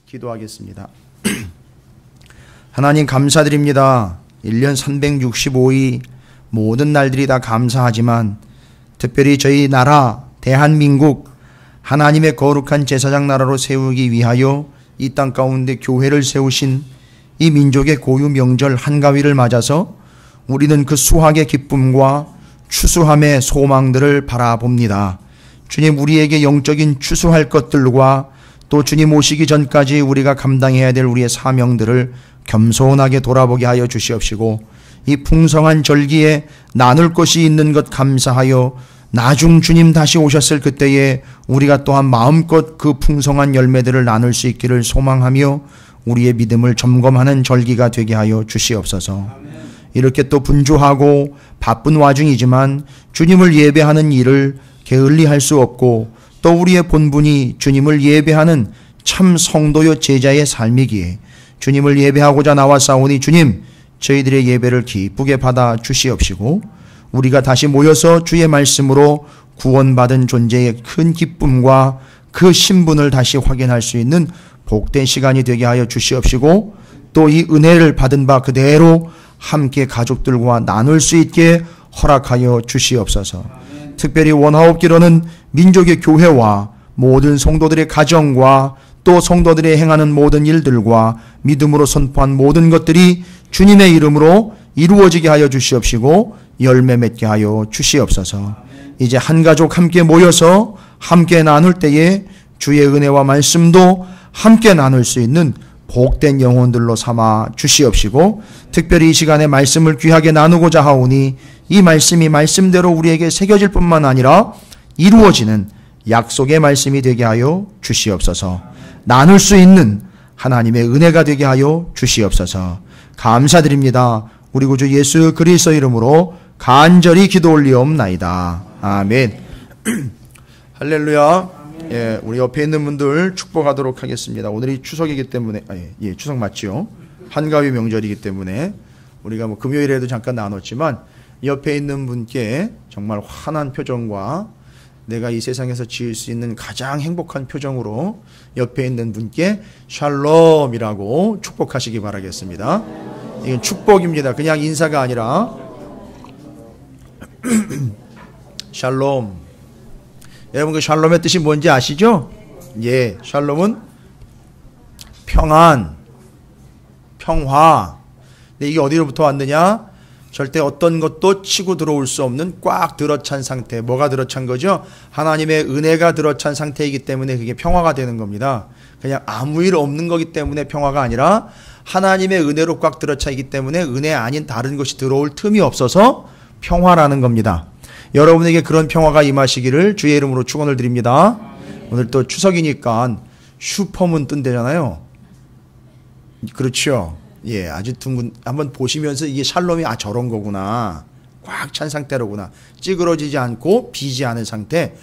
기도하겠습니다. 하나님 감사드립니다. 1년 365일 모든 날들이 다 감사하지만 특별히 저희 나라 대한민국 하나님의 거룩한 제사장 나라로 세우기 위하여 이 땅 가운데 교회를 세우신 이 민족의 고유 명절 한가위를 맞아서 우리는 그 수확의 기쁨과 추수함의 소망들을 바라봅니다. 주님, 우리에게 영적인 추수할 것들과 또 주님 오시기 전까지 우리가 감당해야 될 우리의 사명들을 겸손하게 돌아보게 하여 주시옵시고, 이 풍성한 절기에 나눌 것이 있는 것 감사하여 나중 주님 다시 오셨을 그때에 우리가 또한 마음껏 그 풍성한 열매들을 나눌 수 있기를 소망하며 우리의 믿음을 점검하는 절기가 되게 하여 주시옵소서. 이렇게 또 분주하고 바쁜 와중이지만 주님을 예배하는 일을 게을리할 수 없고, 또 우리의 본분이 주님을 예배하는 참 성도요 제자의 삶이기에 주님을 예배하고자 나왔사오니 주님, 저희들의 예배를 기쁘게 받아 주시옵시고, 우리가 다시 모여서 주의 말씀으로 구원받은 존재의 큰 기쁨과 그 신분을 다시 확인할 수 있는 복된 시간이 되게 하여 주시옵시고, 또 이 은혜를 받은 바 그대로 함께 가족들과 나눌 수 있게 허락하여 주시옵소서. 특별히 원하옵기로는 민족의 교회와 모든 성도들의 가정과 또 성도들의 행하는 모든 일들과 믿음으로 선포한 모든 것들이 주님의 이름으로 이루어지게 하여 주시옵시고 열매 맺게 하여 주시옵소서. 이제 한 가족 함께 모여서 함께 나눌 때에 주의 은혜와 말씀도 함께 나눌 수 있는 복된 영혼들로 삼아 주시옵시고, 특별히 이 시간에 말씀을 귀하게 나누고자 하오니 이 말씀이 말씀대로 우리에게 새겨질 뿐만 아니라 이루어지는 약속의 말씀이 되게 하여 주시옵소서. 나눌 수 있는 하나님의 은혜가 되게 하여 주시옵소서. 감사드립니다. 우리 구주 예수 그리스도 이름으로 간절히 기도 올리옵나이다. 아멘. 할렐루야. 예, 우리 옆에 있는 분들 축복하도록 하겠습니다. 오늘이 추석이기 때문에, 추석 맞죠? 한가위 명절이기 때문에 우리가 뭐 금요일에도 잠깐 나눴지만 옆에 있는 분께 정말 환한 표정과 내가 이 세상에서 지을 수 있는 가장 행복한 표정으로 옆에 있는 분께 샬롬이라고 축복하시기 바라겠습니다. 이건 축복입니다. 그냥 인사가 아니라 샬롬. 여러분 그 샬롬의 뜻이 뭔지 아시죠? 예, 샬롬은 평안, 평화. 근데 이게 어디로부터 왔느냐? 절대 어떤 것도 치고 들어올 수 없는 꽉 들어찬 상태. 뭐가 들어찬 거죠? 하나님의 은혜가 들어찬 상태이기 때문에 그게 평화가 되는 겁니다. 그냥 아무 일 없는 거기 때문에 평화가 아니라 하나님의 은혜로 꽉 들어차 있기 때문에 은혜 아닌 다른 것이 들어올 틈이 없어서 평화라는 겁니다. 여러분에게 그런 평화가 임하시기를 주의 이름으로 축원을 드립니다. 오늘 또 추석이니까 슈퍼문 뜬대잖아요. 그렇죠? 예, 아주 둥근, 한번 보시면서 이게 샬롬이 저런 거구나. 꽉 찬 상태로구나. 찌그러지지 않고 비지 않은 상태.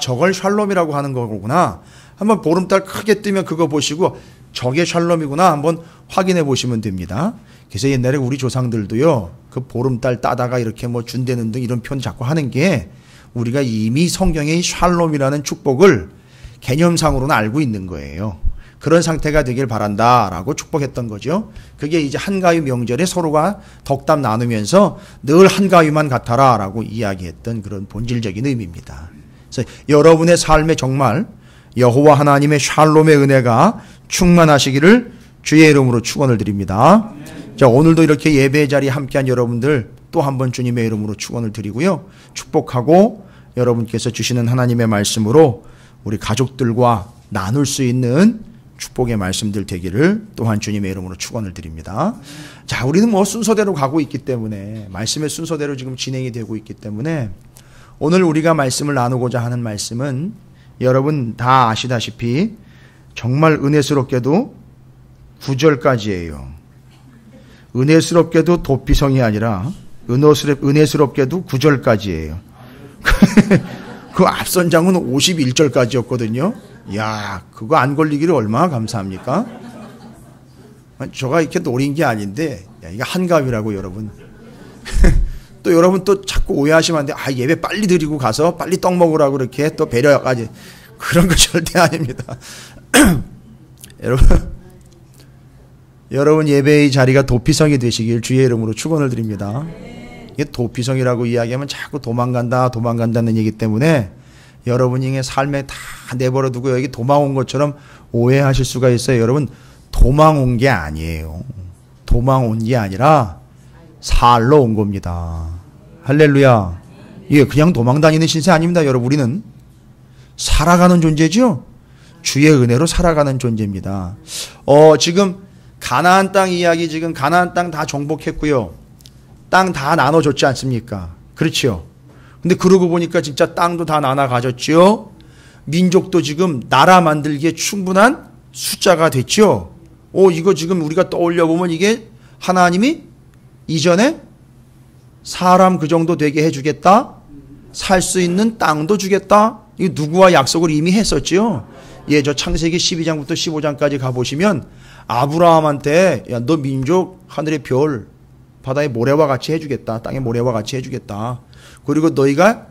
저걸 샬롬이라고 하는 거구나. 한번 보름달 크게 뜨면 그거 보시고 저게 샬롬이구나 한번 확인해 보시면 됩니다. 그래서 옛날에 우리 조상들도요, 그 보름달 따다가 이렇게 뭐 준대는 등 이런 표현 자꾸 하는 게 우리가 이미 성경의 샬롬이라는 축복을 개념상으로는 알고 있는 거예요. 그런 상태가 되길 바란다라고 축복했던 거죠. 그게 이제 한가위 명절에 서로가 덕담 나누면서 늘 한가위만 같아라라고 이야기했던 그런 본질적인 의미입니다. 그래서 여러분의 삶에 정말 여호와 하나님의 샬롬의 은혜가 충만하시기를 주의 이름으로 축원을 드립니다. 자, 오늘도 이렇게 예배 자리에 함께한 여러분들 또 한 번 주님의 이름으로 축원을 드리고요. 축복하고 여러분께서 주시는 하나님의 말씀으로 우리 가족들과 나눌 수 있는 축복의 말씀들 되기를 또한 주님의 이름으로 축원을 드립니다. 자, 우리는 뭐 순서대로 가고 있기 때문에 말씀의 순서대로 지금 진행이 되고 있기 때문에 오늘 우리가 말씀을 나누고자 하는 말씀은 여러분 다 아시다시피 정말 은혜스럽게도 9절까지예요. 은혜스럽게도 도피성이 아니라 은혜스럽게도 9절까지예요. 그 앞선 장은 51절까지였거든요. 야, 그거 안 걸리기를 얼마나 감사합니까? 저가 이렇게 노린 게 아닌데, 야, 이거 한가위라고 여러분. 또 여러분 또 자꾸 오해하시면 안 돼. 예배 빨리 드리고 가서 빨리 떡 먹으라고 그렇게 또 배려까지. 그런 거 절대 아닙니다. 여러분 예배의 자리가 도피성이 되시길 주의 이름으로 축원을 드립니다. 이게 도피성이라고 이야기하면 자꾸 도망간다는 얘기 때문에 여러분의 삶에 다 내버려 두고 여기 도망 온 것처럼 오해하실 수가 있어요. 여러분 도망 온 게 아니에요. 도망 온 게 아니라 살러 온 겁니다. 할렐루야. 이게 그냥 도망 다니는 신세 아닙니다. 여러분 우리는 살아가는 존재죠. 주의 은혜로 살아가는 존재입니다. 지금 가나안 땅 이야기, 지금 가나안 땅 다 정복했고요. 땅 다 나눠줬지 않습니까? 그렇죠. 근데 그러고 보니까 진짜 땅도 다 나눠 가졌죠. 민족도 지금 나라 만들기에 충분한 숫자가 됐죠. 이거 지금 우리가 떠올려 보면 이게 하나님이 이전에 사람 그 정도 되게 해주겠다. 살 수 있는 땅도 주겠다. 이거 누구와 약속을 이미 했었죠. 저 창세기 12장부터 15장까지 가보시면 아브라함한테 야, 너 민족 하늘의 별 바다의 모래와 같이 해주겠다. 땅의 모래와 같이 해주겠다. 그리고 너희가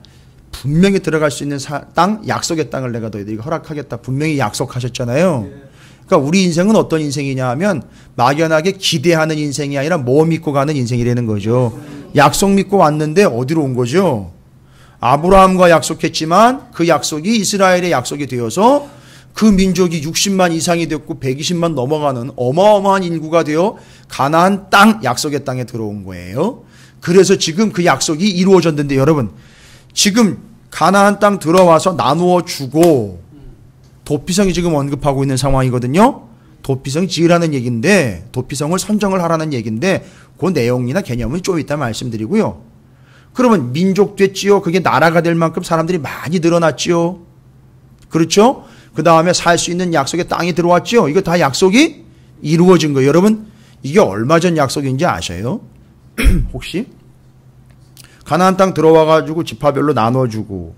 분명히 들어갈 수 있는 땅, 약속의 땅을 내가 너희들에게 허락하겠다. 분명히 약속하셨잖아요. 그러니까 우리 인생은 어떤 인생이냐 하면 막연하게 기대하는 인생이 아니라 뭐 믿고 가는 인생이라는 거죠. 약속 믿고 왔는데 어디로 온 거죠? 아브라함과 약속했지만 그 약속이 이스라엘의 약속이 되어서 그 민족이 60만 이상이 됐고 120만 넘어가는 어마어마한 인구가 되어 가나안 땅, 약속의 땅에 들어온 거예요. 그래서 지금 그 약속이 이루어졌는데 여러분 지금 가나안 땅 들어와서 나누어 주고 도피성이 지금 언급하고 있는 상황이거든요. 도피성 지으라는 얘기인데 도피성을 선정을 하라는 얘기인데 그 내용이나 개념은 좀 이따 말씀드리고요. 그러면 민족 됐지요. 그게 나라가 될 만큼 사람들이 많이 늘어났지요. 그렇죠? 그 다음에 살 수 있는 약속의 땅이 들어왔죠. 이거 다 약속이 이루어진 거예요. 여러분 이게 얼마 전 약속인지 아셔요? 혹시? 가나안 땅 들어와가지고 지파별로 나눠주고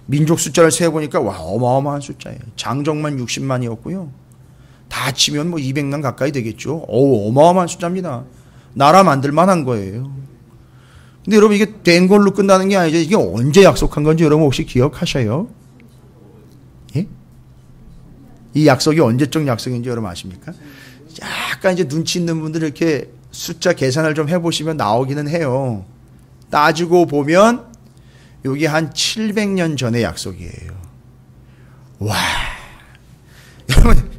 민족 숫자를 세어보니까 와 어마어마한 숫자예요. 장정만 60만이었고요. 다 치면 뭐 200만 가까이 되겠죠. 어마어마한 숫자입니다. 나라 만들만한 거예요. 근데 여러분 이게 된 걸로 끝나는 게 아니죠. 이게 언제 약속한 건지 여러분 혹시 기억하셔요? 예? 이 약속이 언제적 약속인지 여러분 아십니까? 약간 이제 눈치 있는 분들 이렇게 숫자 계산을 좀 해보시면 나오기는 해요. 따지고 보면 여기 한 700년 전의 약속이에요. 와, 여러분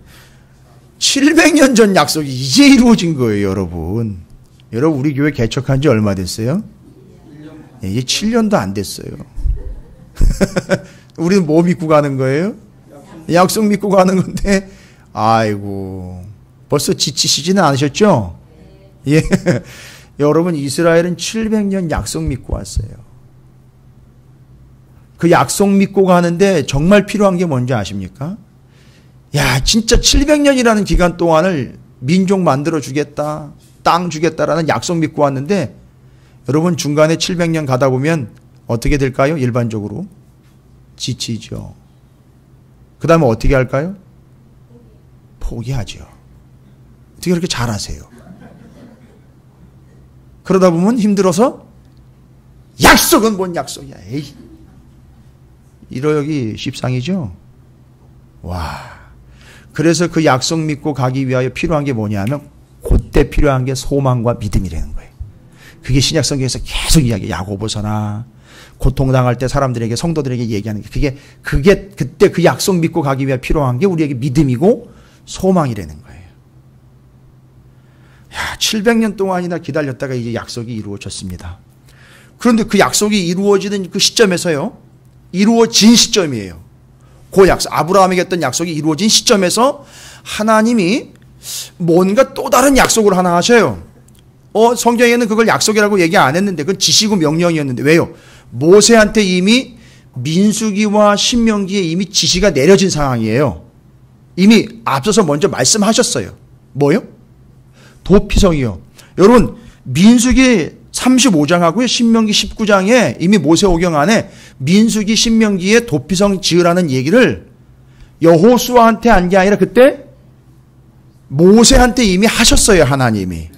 700년 전 약속이 이제 이루어진 거예요, 여러분. 여러분 우리 교회 개척한 지 얼마 됐어요? 이제 7년도 안 됐어요. 우리는 뭐 믿고 가는 거예요? 약속 믿고 가는 건데, 아이고, 벌써 지치시지는 않으셨죠? 예. 여러분, 이스라엘은 700년 약속 믿고 왔어요. 그 약속 믿고 가는데 정말 필요한 게 뭔지 아십니까? 야, 진짜 700년이라는 기간 동안을 민족 만들어 주겠다, 땅 주겠다라는 약속 믿고 왔는데, 여러분 중간에 700년 가다 보면 어떻게 될까요? 일반적으로 지치죠. 그 다음에 어떻게 할까요? 포기하죠. 어떻게 그렇게 잘하세요? 그러다 보면 힘들어서 약속은 뭔 약속이야. 에이. 이러기 십상이죠. 와. 그래서 그 약속 믿고 가기 위하여 필요한 게 뭐냐면 그때 필요한 게 소망과 믿음이라는 거예요. 그게 신약성경에서 계속 이야기해요. 야고보서나 고통당할 때 사람들에게 성도들에게 얘기하는 게 그게 그때 그 약속 믿고 가기 위해 필요한 게 우리에게 믿음이고 소망이라는 거예요. 야, 700년 동안이나 기다렸다가 이제 약속이 이루어졌습니다. 그런데 그 약속이 이루어지는 그 시점에서요. 이루어진 시점이에요. 그 약속, 아브라함에게 했던 약속이 이루어진 시점에서 하나님이 뭔가 또 다른 약속을 하나 하셔요. 성경에는 그걸 약속이라고 얘기 안 했는데 그건 지시고 명령이었는데 왜요? 모세한테 이미 민수기와 신명기에 이미 지시가 내려진 상황이에요. 이미 앞서서 먼저 말씀하셨어요. 뭐요? 도피성이요. 여러분 민수기 35장하고요 신명기 19장에 이미 모세오경 안에 민수기 신명기에 도피성 지으라는 얘기를 여호수아한테 한 게 아니라 그때 모세한테 이미 하셨어요. 하나님이.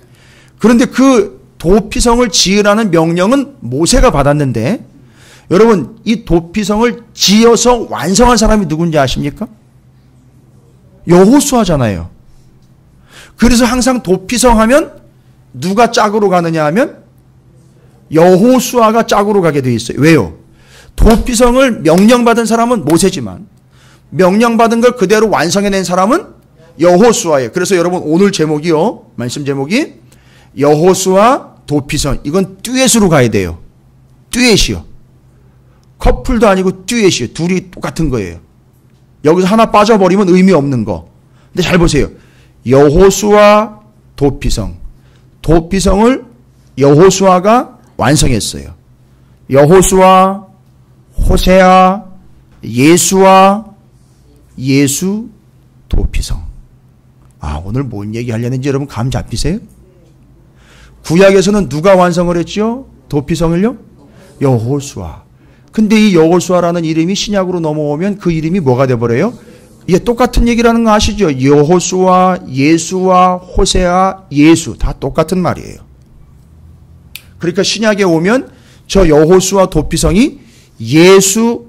그런데 그 도피성을 지으라는 명령은 모세가 받았는데 여러분 이 도피성을 지어서 완성한 사람이 누군지 아십니까? 여호수아잖아요. 그래서 항상 도피성 하면 누가 짝으로 가느냐 하면 여호수아가 짝으로 가게 돼 있어요. 왜요? 도피성을 명령받은 사람은 모세지만 명령받은 걸 그대로 완성해낸 사람은 여호수아예요. 그래서 여러분 오늘 제목이요. 말씀 제목이 여호수아 도피성. 이건 듀엣으로 가야 돼요. 듀엣이요. 커플도 아니고 듀엣이요. 둘이 똑같은 거예요. 여기서 하나 빠져버리면 의미 없는 거. 근데 잘 보세요. 여호수아 도피성. 도피성을 여호수아가 완성했어요. 여호수아, 호세아, 예수아, 예수 도피성. 오늘 뭔 얘기 하려는지 여러분 감 잡히세요? 구약에서는 누가 완성을 했죠? 도피성을요? 여호수아. 근데 이 여호수아라는 이름이 신약으로 넘어오면 그 이름이 뭐가 돼버려요? 이게 똑같은 얘기라는 거 아시죠? 여호수아, 예수아, 호세아, 예수 다 똑같은 말이에요. 그러니까 신약에 오면 저 여호수아 도피성이 예수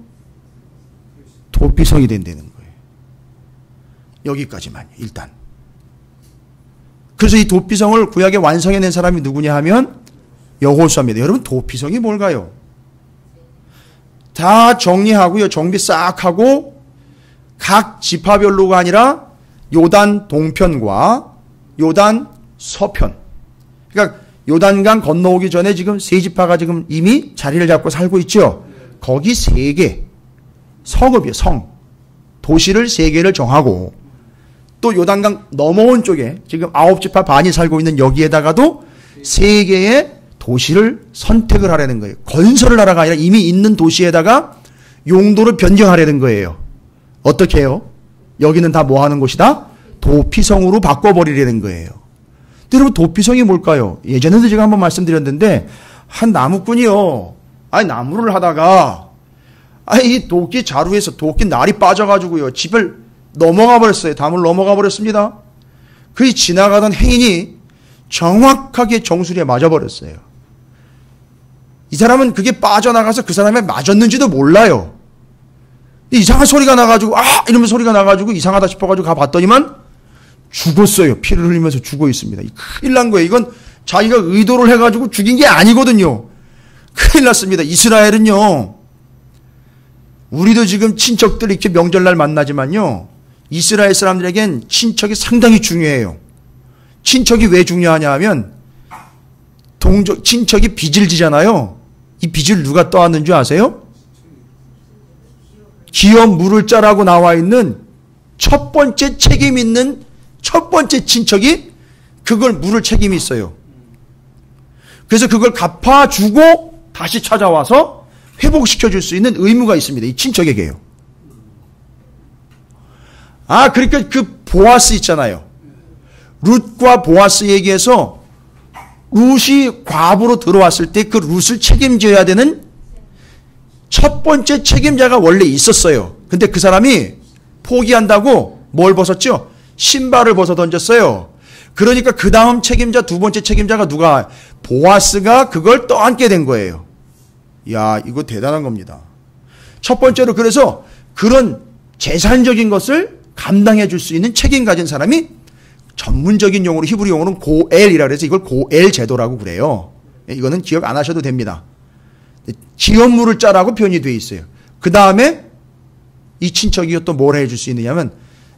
도피성이 된다는 거예요. 여기까지만 일단. 그래서 이 도피성을 구약에 완성해낸 사람이 누구냐 하면 여호수아입니다. 여러분 도피성이 뭘까요? 다 정리하고요. 정비 싹 하고 각 지파별로가 아니라 요단 동편과 요단 서편. 그러니까 요단강 건너오기 전에 지금 세 지파가 지금 이미 자리를 잡고 살고 있죠. 거기 3개 성읍이에요. 성. 도시를 3개를 정하고 또 요단강 넘어온 쪽에 지금 9지파 반이 살고 있는 여기에다가도 3개의 도시를 선택을 하려는 거예요. 건설을 하라가 아니라 이미 있는 도시에다가 용도를 변경하려는 거예요. 어떻게 해요? 여기는 다 뭐 하는 곳이다? 도피성으로 바꿔버리려는 거예요. 근데 여러분 도피성이 뭘까요? 예전에도 제가 한번 말씀드렸는데 한 나무꾼이요. 나무를 하다가 이 도끼 자루에서 도끼 날이 빠져가지고요. 집을 넘어가 버렸어요. 담을 넘어가 버렸습니다. 그 지나가던 행인이 정확하게 정수리에 맞아버렸어요. 이 사람은 그게 빠져나가서 그 사람에 맞았는지도 몰라요. 이상한 소리가 나가지고 이러면 소리가 나가지고 이상하다 싶어가지고 가봤더니만 죽었어요. 피를 흘리면서 죽어 있습니다. 큰일 난 거예요. 이건 자기가 의도를 해가지고 죽인 게 아니거든요. 큰일 났습니다. 이스라엘은요. 우리도 지금 친척들 이렇게 명절날 만나지만요. 이스라엘 사람들에겐 친척이 상당히 중요해요. 친척이 왜 중요하냐 하면 친척이 빚을 지잖아요. 이 빚을 누가 떠안는 줄 아세요? 기업 물을 자라고 나와 있는 첫 번째 책임 있는 첫 번째 친척이 그걸 물을 책임이 있어요. 그래서 그걸 갚아주고 다시 찾아와서 회복시켜줄 수 있는 의무가 있습니다. 이 친척에게요. 그러니까 그 보아스 있잖아요. 룻과 보아스 얘기해서 룻이 과부로 들어왔을 때 그 룻을 책임져야 되는 첫 번째 책임자가 원래 있었어요. 근데 그 사람이 포기한다고 뭘 벗었죠? 신발을 벗어 던졌어요. 그러니까 그 다음 책임자, 두 번째 책임자가 누가? 보아스가 그걸 떠안게 된 거예요. 야, 이거 대단한 겁니다. 첫 번째로 그래서 그런 재산적인 것을 감당해 줄 수 있는 책임 가진 사람이 전문적인 용어로 히브리 용어는 고엘이라 그래서 이걸 고엘 제도라고 그래요. 이거는 기억 안 하셔도 됩니다. 기업물을 짜라고 표현이 되어 있어요. 그 다음에 이 친척이 또 뭘 해줄 수 있느냐면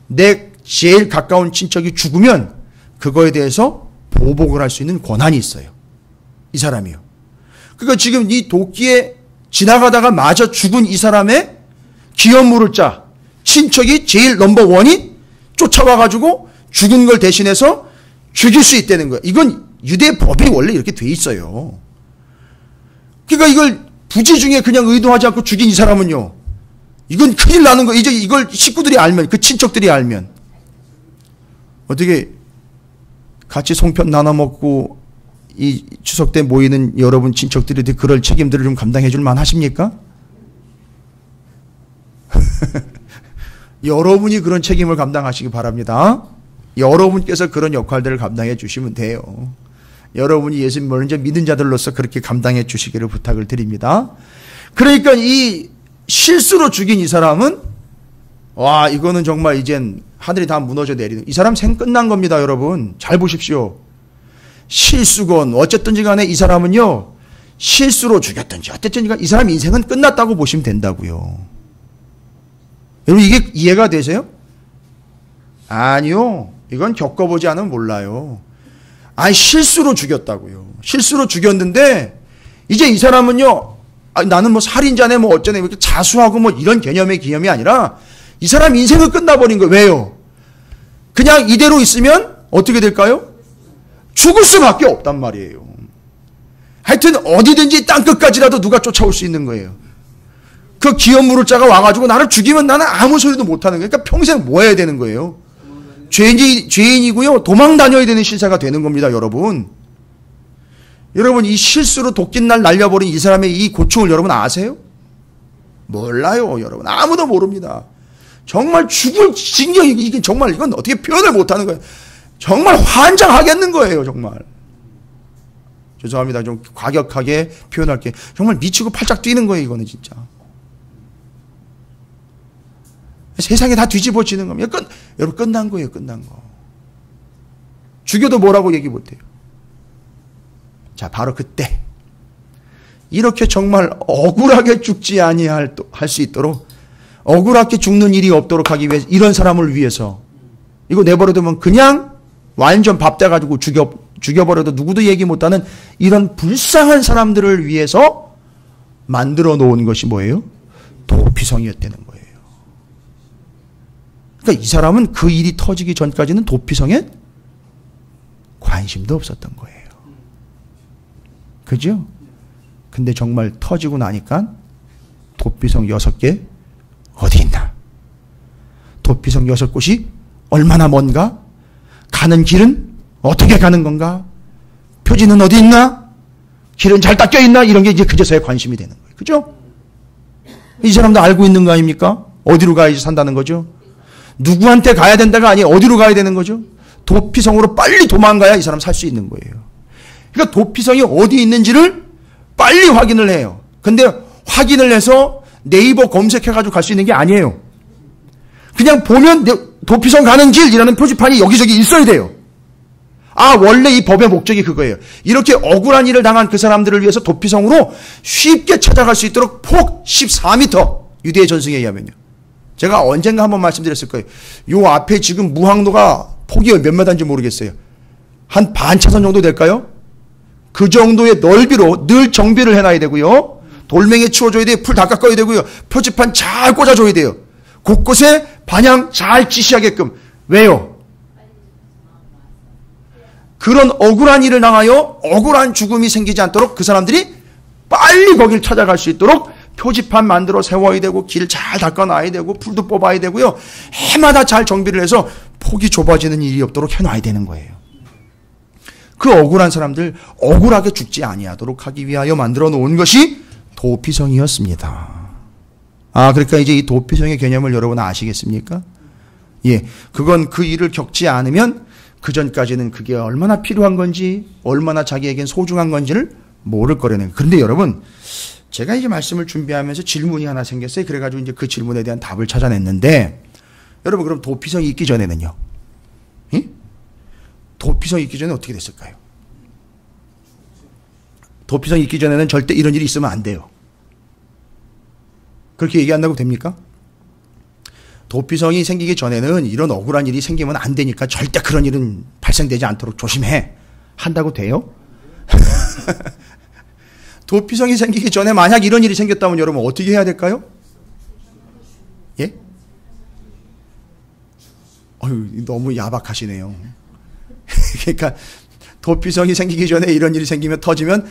내 제일 가까운 친척이 죽으면 그거에 대해서 보복을 할 수 있는 권한이 있어요. 이 사람이요. 그러니까 지금 이 도끼에 지나가다가 맞아 죽은 이 사람의 기업물을 짜 친척이 제일 넘버원이 쫓아와가지고 죽은 걸 대신해서 죽일 수 있다는 거예요. 이건 유대 법이 원래 이렇게 돼 있어요. 그러니까 이걸 부지 중에 그냥 의도하지 않고 죽인 이 사람은요. 이건 큰일 나는 거예요. 이제 이걸 식구들이 알면, 그 친척들이 알면. 어떻게 같이 송편 나눠 먹고 이 추석 때 모이는 여러분 친척들이 그럴 책임들을 좀 감당해 줄 만하십니까? 여러분이 그런 책임을 감당하시기 바랍니다. 여러분께서 그런 역할들을 감당해 주시면 돼요. 여러분이 예수님 믿는 자들로서 그렇게 감당해 주시기를 부탁을 드립니다. 그러니까 이 실수로 죽인 이 사람은 이거는 정말 이젠 하늘이 다 무너져 내리는. 이 사람 생 끝난 겁니다, 여러분. 잘 보십시오. 실수건 어쨌든지 간에 이 사람은요, 실수로 죽였든지 어쨌든지 간에 이 사람 인생은 끝났다고 보시면 된다고요. 여러분, 이게 이해가 되세요? 아니요. 이건 겪어보지 않으면 몰라요. 아니, 실수로 죽였다고요. 실수로 죽였는데, 이제 이 사람은요, 나는 뭐 살인자네, 뭐 어쩌네, 이렇게 자수하고 뭐 이런 개념의 기념이 아니라, 이 사람 인생은 끝나버린 거예요. 왜요? 그냥 이대로 있으면 어떻게 될까요? 죽을 수밖에 없단 말이에요. 하여튼 어디든지 땅끝까지라도 누가 쫓아올 수 있는 거예요. 그 기업물을 자가 와가지고 나를 죽이면 나는 아무 소리도 못하는 거예요. 그러니까 평생 뭐 해야 되는 거예요? 죄인이고요. 도망 다녀야 되는 신세가 되는 겁니다, 여러분. 여러분, 이 실수로 도끼날 날려버린 이 사람의 이 고충을 여러분 아세요? 몰라요, 여러분. 아무도 모릅니다. 정말 죽을 징경이, 이게 정말 이건 어떻게 표현을 못하는 거예요. 정말 환장하겠는 거예요, 정말. 죄송합니다. 좀 과격하게 표현할게요. 정말 미치고 팔짝 뛰는 거예요, 이거는 진짜. 세상에 다 뒤집어지는 겁니다. 여러분, 끝난 거예요, 끝난 거. 죽여도 뭐라고 얘기 못해요. 자, 바로 그때. 이렇게 정말 억울하게 죽지 아니할 수 있도록, 억울하게 죽는 일이 없도록 하기 위해서, 이런 사람을 위해서, 이거 내버려두면 그냥 완전 밥 돼가지고 죽여버려도 누구도 얘기 못하는 이런 불쌍한 사람들을 위해서 만들어 놓은 것이 뭐예요? 도피성이었다는 거예요. 그러니까 이 사람은 그 일이 터지기 전까지는 도피성에 관심도 없었던 거예요. 그죠? 근데 정말 터지고 나니까 도피성 6개 어디 있나? 도피성 6곳이 얼마나 먼가? 가는 길은 어떻게 가는 건가? 표지는 어디 있나? 길은 잘 닦여 있나? 이런 게 이제 그제서야 관심이 되는 거예요. 그죠? 이 사람도 알고 있는 거 아닙니까? 어디로 가야지 산다는 거죠? 누구한테 가야 된다가 아니에요. 어디로 가야 되는 거죠? 도피성으로 빨리 도망가야 이 사람 살 수 있는 거예요. 그러니까 도피성이 어디 있는지를 빨리 확인을 해요. 근데 확인을 해서 네이버 검색해가지고 갈 수 있는 게 아니에요. 그냥 보면 도피성 가는 길이라는 표지판이 여기저기 있어야 돼요. 아, 원래 이 법의 목적이 그거예요. 이렇게 억울한 일을 당한 그 사람들을 위해서 도피성으로 쉽게 찾아갈 수 있도록 폭 14m, 유대의 전승에 의하면요. 제가 언젠가 한번 말씀드렸을 거예요. 요 앞에 지금 무항로가 폭이 몇 메다인지 모르겠어요. 한 반 차선 정도 될까요? 그 정도의 넓이로 늘 정비를 해놔야 되고요. 돌멩이 치워줘야 돼요. 풀 다 깎아야 되고요. 표지판 잘 꽂아줘야 돼요. 곳곳에 방향 잘 지시하게끔. 왜요? 그런 억울한 일을 당하여 억울한 죽음이 생기지 않도록 그 사람들이 빨리 거길 찾아갈 수 있도록 표지판 만들어 세워야 되고 길 잘 닦아놔야 되고 풀도 뽑아야 되고요. 해마다 잘 정비를 해서 폭이 좁아지는 일이 없도록 해놔야 되는 거예요. 그 억울한 사람들 억울하게 죽지 아니하도록 하기 위하여 만들어 놓은 것이 도피성이었습니다. 아, 그러니까 이제 이 도피성의 개념을 여러분 아시겠습니까? 예, 그건 그 일을 겪지 않으면 그 전까지는 그게 얼마나 필요한 건지, 얼마나 자기에겐 소중한 건지를 모를 거라는. 그런데 여러분, 제가 이제 말씀을 준비하면서 질문이 하나 생겼어요. 그래가지고 이제 그 질문에 대한 답을 찾아냈는데, 여러분, 그럼 도피성이 있기 전에는요? 예? 도피성이 있기 전에 어떻게 됐을까요? 도피성이 있기 전에는 절대 이런 일이 있으면 안 돼요. 그렇게 얘기한다고 됩니까? 도피성이 생기기 전에는 이런 억울한 일이 생기면 안 되니까 절대 그런 일은 발생되지 않도록 조심해. 한다고 돼요? 도피성이 생기기 전에 만약 이런 일이 생겼다면 여러분 어떻게 해야 될까요? 예? 너무 야박하시네요. 그러니까 도피성이 생기기 전에 이런 일이 생기면 터지면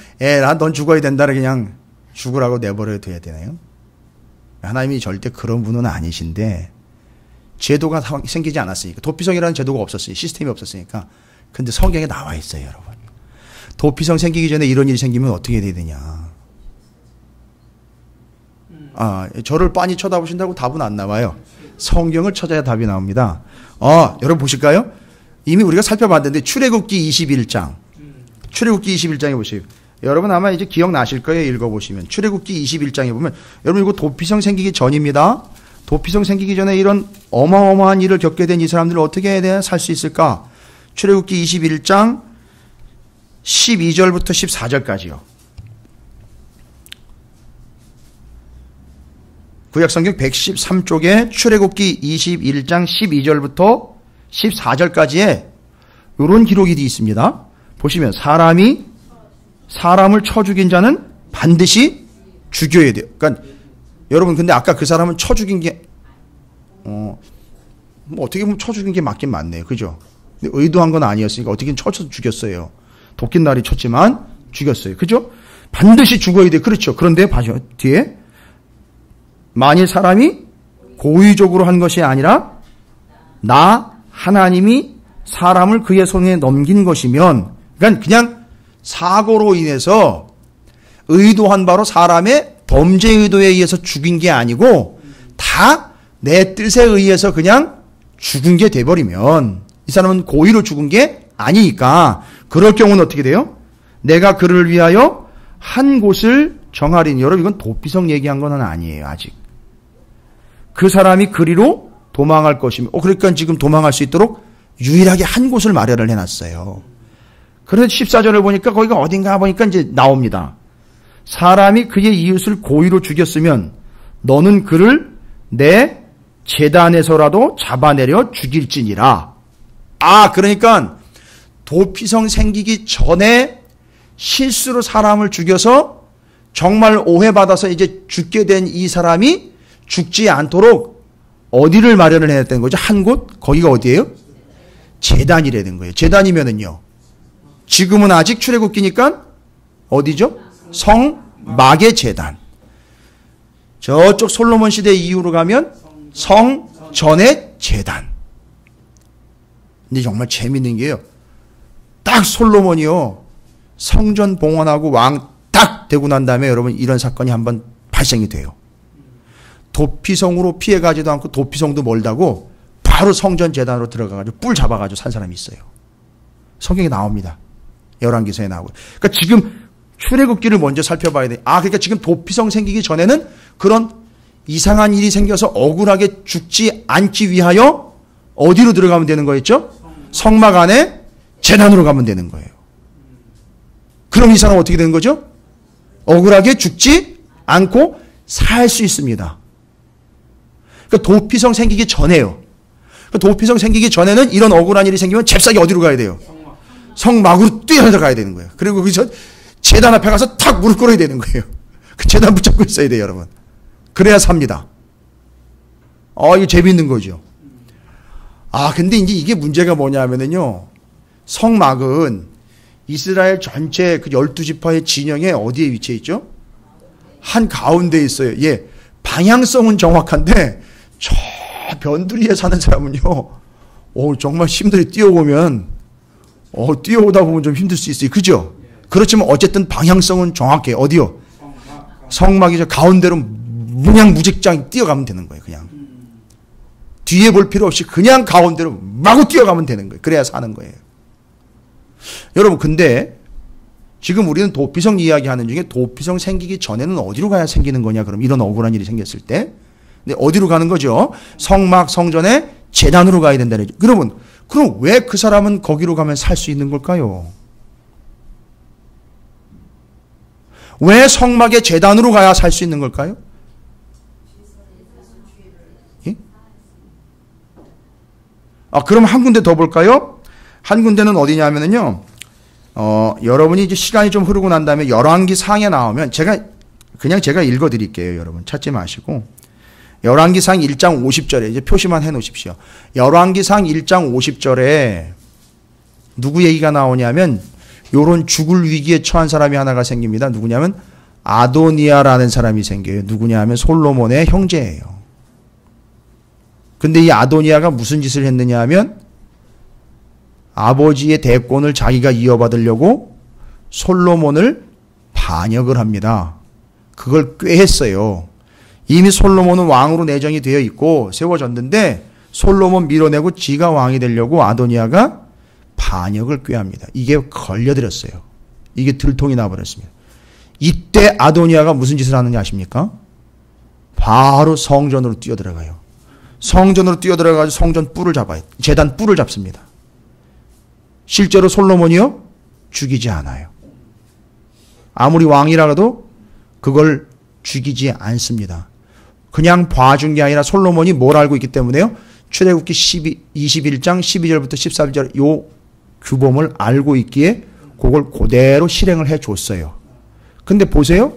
넌 죽어야 된다. 그냥 죽으라고 내버려 둬야 되나요? 하나님이 절대 그런 분은 아니신데 제도가 생기지 않았으니까. 도피성이라는 제도가 없었어요. 시스템이 없었으니까. 근데 성경에 나와 있어요, 여러분. 도피성 생기기 전에 이런 일이 생기면 어떻게 해야 되느냐. 아, 저를 빤히 쳐다보신다고 답은 안 나와요. 성경을 찾아야 답이 나옵니다. 여러분 보실까요? 이미 우리가 살펴봤는데 출애굽기 21장. 출애굽기 21장에 보세요. 여러분 아마 이제 기억나실 거예요. 읽어보시면. 출애굽기 21장에 보면 여러분 이거 도피성 생기기 전입니다. 도피성 생기기 전에 이런 어마어마한 일을 겪게 된 이 사람들을 어떻게 해야 살 수 있을까? 출애굽기 21장 12절부터 14절까지요. 구약성경 113쪽에 출애굽기 21장 12절부터 14절까지에 이런 기록이 되어 있습니다. 보시면 사람이 사람을 쳐 죽인 자는 반드시 죽여야 돼요. 그러니까 여러분 근데 아까 그 사람은 쳐 죽인 게 뭐 어떻게 보면 쳐 죽인 게 맞긴 맞네요. 그죠? 근데 의도한 건 아니었으니까 어떻게든 쳐서 죽였어요. 도끼 날이 쳤지만 죽였어요. 그죠? 반드시 죽어야 돼. 그렇죠. 그런데 봐요. 뒤에 만일 사람이 고의적으로 한 것이 아니라 나 하나님이 사람을 그의 손에 넘긴 것이면, 그러니까 그냥 사고로 인해서 의도한 바로 사람의 범죄 의도에 의해서 죽인 게 아니고 다 내 뜻에 의해서 그냥 죽은 게 돼버리면 이 사람은 고의로 죽은 게 아니니까 그럴 경우는 어떻게 돼요? 내가 그를 위하여 한 곳을 정하리니. 여러분 이건 도피성 얘기한 건 아니에요. 아직 그 사람이 그리로 도망할 것이며 그러니까 지금 도망할 수 있도록 유일하게 한 곳을 마련을 해놨어요. 그래서 14절을 보니까 거기가 어딘가 보니까 이제 나옵니다. 사람이 그의 이웃을 고의로 죽였으면 너는 그를 내 제단에서라도 잡아내려 죽일지니라. 그러니까 도피성 생기기 전에 실수로 사람을 죽여서 정말 오해받아서 이제 죽게 된 이 사람이 죽지 않도록 어디를 마련을 해야 되는 거죠? 한 곳? 거기가 어디예요? 제단이라는 거예요. 제단이면은요. 지금은 아직 출애굽기니까 어디죠? 성막의 제단. 저쪽 솔로몬 시대 이후로 가면 성전의 제단. 근데 정말 재밌는 게요. 딱 솔로몬이요. 성전 봉헌하고 왕 딱 되고 난 다음에 여러분 이런 사건이 한번 발생이 돼요. 도피성으로 피해가지도 않고 도피성도 멀다고 바로 성전 제단으로 들어가가지고 뿔 잡아가지고 산 사람이 있어요. 성경에 나옵니다. 열왕기서에 나오고. 그러니까 지금 출애굽기를 먼저 살펴봐야 돼. 그러니까 지금 도피성 생기기 전에는 그런 이상한 일이 생겨서 억울하게 죽지 않기 위하여 어디로 들어가면 되는 거였죠? 성막 안에 제단으로 가면 되는 거예요. 그럼 이 사람은 어떻게 되는 거죠? 억울하게 죽지 않고 살 수 있습니다. 그러니까 도피성 생기기 전에요. 그러니까 도피성 생기기 전에는 이런 억울한 일이 생기면 잽싸게 어디로 가야 돼요? 성막으로 뛰어들어가야 되는 거예요. 그리고 거기서 제단 앞에 가서 탁 무릎 꿇어야 되는 거예요. 그 제단 붙잡고 있어야 돼요, 여러분. 그래야 삽니다. 이거 재밌는 거죠. 근데 이제 이게 문제가 뭐냐면요. 성막은 이스라엘 전체 그 12지파의 진영에 어디에 위치해 있죠? 한 가운데 있어요. 예. 방향성은 정확한데, 저 변두리에 사는 사람은요, 정말 힘들게 뛰어오면, 뛰어오다 보면 좀 힘들 수 있어요. 그죠? 그렇지만 어쨌든 방향성은 정확해요. 어디요? 성막이죠. 가운데로 무냥무직장 뛰어가면 되는 거예요. 그냥. 뒤에 볼 필요 없이 그냥 가운데로 마구 뛰어가면 되는 거예요. 그래야 사는 거예요. 여러분 근데 지금 우리는 도피성 이야기하는 중에 도피성 생기기 전에는 어디로 가야 생기는 거냐? 그럼 이런 억울한 일이 생겼을 때. 근데 어디로 가는 거죠? 성막 성전에 제단으로 가야 된다는 거죠. 여러분 그럼 왜 그 사람은 거기로 가면 살 수 있는 걸까요? 왜 성막의 제단으로 가야 살 수 있는 걸까요? 예? 그럼 한 군데 더 볼까요? 한 군데는 어디냐면요. 여러분이 이제 시간이 좀 흐르고 난 다음에 열왕기상에 나오면 제가 읽어 드릴게요. 여러분 찾지 마시고. 열왕기상 1장 50절에 이제 표시만 해 놓으십시오. 열왕기상 1장 50절에 누구 얘기가 나오냐면 요런 죽을 위기에 처한 사람이 하나가 생깁니다. 누구냐면 아도니아라는 사람이 생겨요. 누구냐면 솔로몬의 형제예요. 근데 이 아도니아가 무슨 짓을 했느냐 하면 아버지의 대권을 자기가 이어받으려고 솔로몬을 반역을 합니다. 그걸 꾀했어요. 이미 솔로몬은 왕으로 내정이 되어 있고 세워졌는데 솔로몬 밀어내고 지가 왕이 되려고 아도니아가 반역을 꾀합니다. 이게 걸려들었어요. 이게 들통이 나버렸습니다. 이때 아도니아가 무슨 짓을 하느냐 아십니까? 바로 성전으로 뛰어들어가요. 성전으로 뛰어들어가서 성전 뿔을 잡아요. 제단 뿔을 잡습니다. 실제로 솔로몬이요? 죽이지 않아요. 아무리 왕이라도 그걸 죽이지 않습니다. 그냥 봐준 게 아니라 솔로몬이 뭘 알고 있기 때문에요? 출애굽기 21장 12절부터 14절 요 규범을 알고 있기에 그걸 그대로 실행을 해줬어요. 근데 보세요.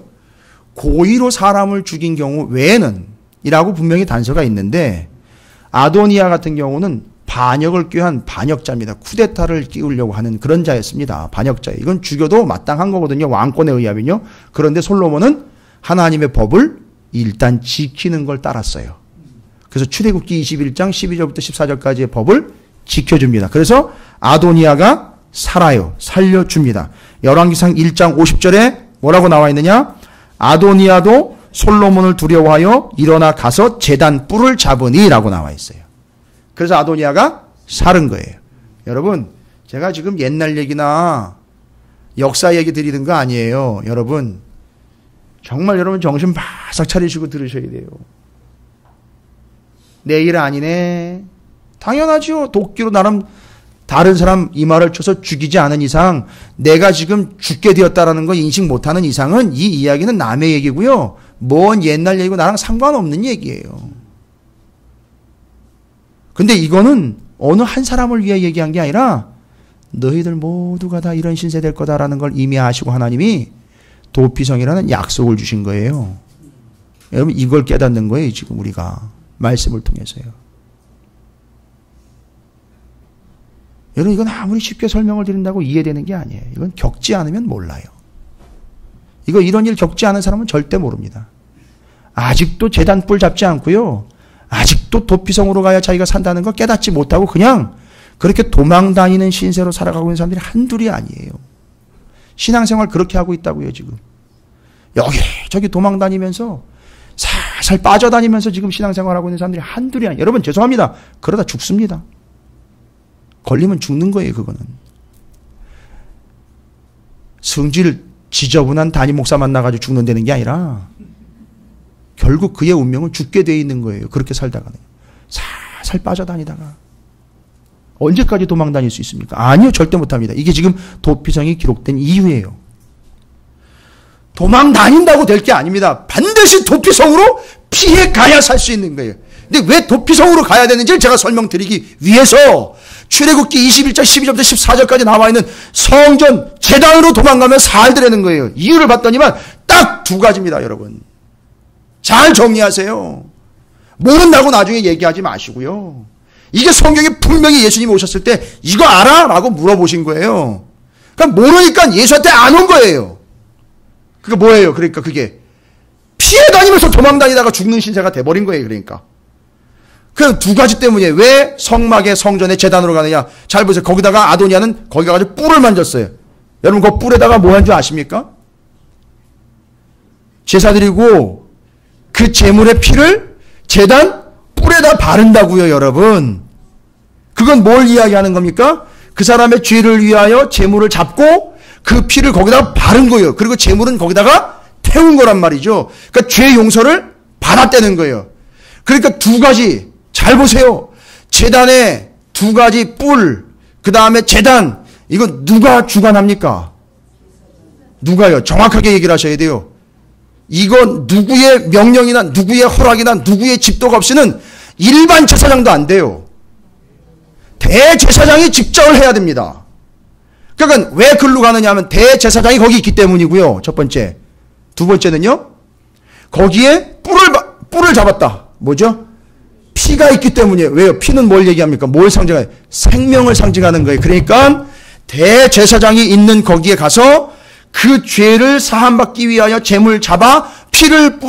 고의로 사람을 죽인 경우 외에는 이라고 분명히 단서가 있는데 아도니아 같은 경우는 반역을 꾀한 반역자입니다. 쿠데타를 끼우려고 하는 그런 자였습니다. 반역자예요. 이건 죽여도 마땅한 거거든요. 왕권에 의하면요. 그런데 솔로몬은 하나님의 법을 일단 지키는 걸 따랐어요. 그래서 출애굽기 21장 12절부터 14절까지의 법을 지켜줍니다. 그래서 아도니아가 살아요. 살려줍니다. 열왕기상 1장 50절에 뭐라고 나와 있느냐? 아도니아도 솔로몬을 두려워하여 일어나 가서 제단 뿔을 잡으니 라고 나와 있어요. 그래서 아도니아가 살은 거예요. 여러분, 제가 지금 옛날 얘기나 역사 얘기 드리는 거 아니에요. 여러분, 정말 여러분 정신 바싹 차리시고 들으셔야 돼요. 내 일 아니네. 당연하죠. 도끼로 나름 다른 사람 이마를 쳐서 죽이지 않은 이상 내가 지금 죽게 되었다라는 거 인식 못하는 이상은 이 이야기는 남의 얘기고요. 뭔 옛날 얘기고 나랑 상관없는 얘기예요. 근데 이거는 어느 한 사람을 위해 얘기한 게 아니라 너희들 모두가 다 이런 신세 될 거다라는 걸 이미 아시고 하나님이 도피성이라는 약속을 주신 거예요. 여러분 이걸 깨닫는 거예요. 지금 우리가 말씀을 통해서요. 여러분 이건 아무리 쉽게 설명을 드린다고 이해되는 게 아니에요. 이건 겪지 않으면 몰라요. 이거 이런 일 겪지 않은 사람은 절대 모릅니다. 아직도 제단 뿔 잡지 않고요. 아직도 도피성으로 가야 자기가 산다는 걸 깨닫지 못하고 그냥 그렇게 도망다니는 신세로 살아가고 있는 사람들이 한둘이 아니에요. 신앙생활 그렇게 하고 있다고요 지금. 여기저기 도망다니면서 살살 빠져다니면서 지금 신앙생활하고 있는 사람들이 한둘이 아니에요. 여러분 죄송합니다. 그러다 죽습니다. 걸리면 죽는 거예요 그거는. 성질 지저분한 담임 목사 만나가지고 죽는다는 게 아니라 결국 그의 운명은 죽게 돼 있는 거예요. 그렇게 살다가는. 살살 빠져다니다가. 언제까지 도망 다닐 수 있습니까? 아니요. 절대 못합니다. 이게 지금 도피성이 기록된 이유예요. 도망 다닌다고 될 게 아닙니다. 반드시 도피성으로 피해 가야 살 수 있는 거예요. 근데 왜 도피성으로 가야 되는지를 제가 설명드리기 위해서 출애굽기 21장 12절부터 14절까지 나와 있는 성전 제단으로 도망가면 살더라는 거예요. 이유를 봤더니만 딱 두 가지입니다. 여러분. 잘 정리하세요. 모른다고 나중에 얘기하지 마시고요. 이게 성경에 분명히 예수님이 오셨을 때 이거 알아? 라고 물어보신 거예요. 그러니까 모르니까 예수한테 안 온 거예요. 그게 뭐예요? 그러니까 그게 피해 다니면서 도망 다니다가 죽는 신세가 돼버린 거예요. 그러니까. 그 두 가지 때문에 왜 성막의 성전에 제단으로 가느냐. 잘 보세요. 거기다가 아도니아는 거기 가가지고 뿔을 만졌어요. 여러분 그 뿔에다가 뭐 한 줄 아십니까? 제사 드리고 그 제물의 피를 제단 뿔에다 바른다고요, 여러분. 그건 뭘 이야기하는 겁니까? 그 사람의 죄를 위하여 제물을 잡고 그 피를 거기다가 바른 거예요. 그리고 제물은 거기다가 태운 거란 말이죠. 그러니까 죄 용서를 받았다는 거예요. 그러니까 두 가지 잘 보세요. 제단에 두 가지 뿔, 그 다음에 제단. 이거 누가 주관합니까? 누가요? 정확하게 얘기를 하셔야 돼요. 이거 누구의 명령이나 누구의 허락이나 누구의 집도가 없이는 일반 제사장도 안 돼요. 대제사장이 직접을 해야 됩니다. 그러니까 왜 글로 가느냐 하면 대제사장이 거기 있기 때문이고요. 첫 번째. 두 번째는요. 거기에 뿔을 잡았다. 뭐죠? 피가 있기 때문이에요. 왜요? 피는 뭘 얘기합니까? 뭘 상징해요? 생명을 상징하는 거예요. 그러니까 대제사장이 있는 거기에 가서 그 죄를 사함받기 위하여 제물 잡아 피를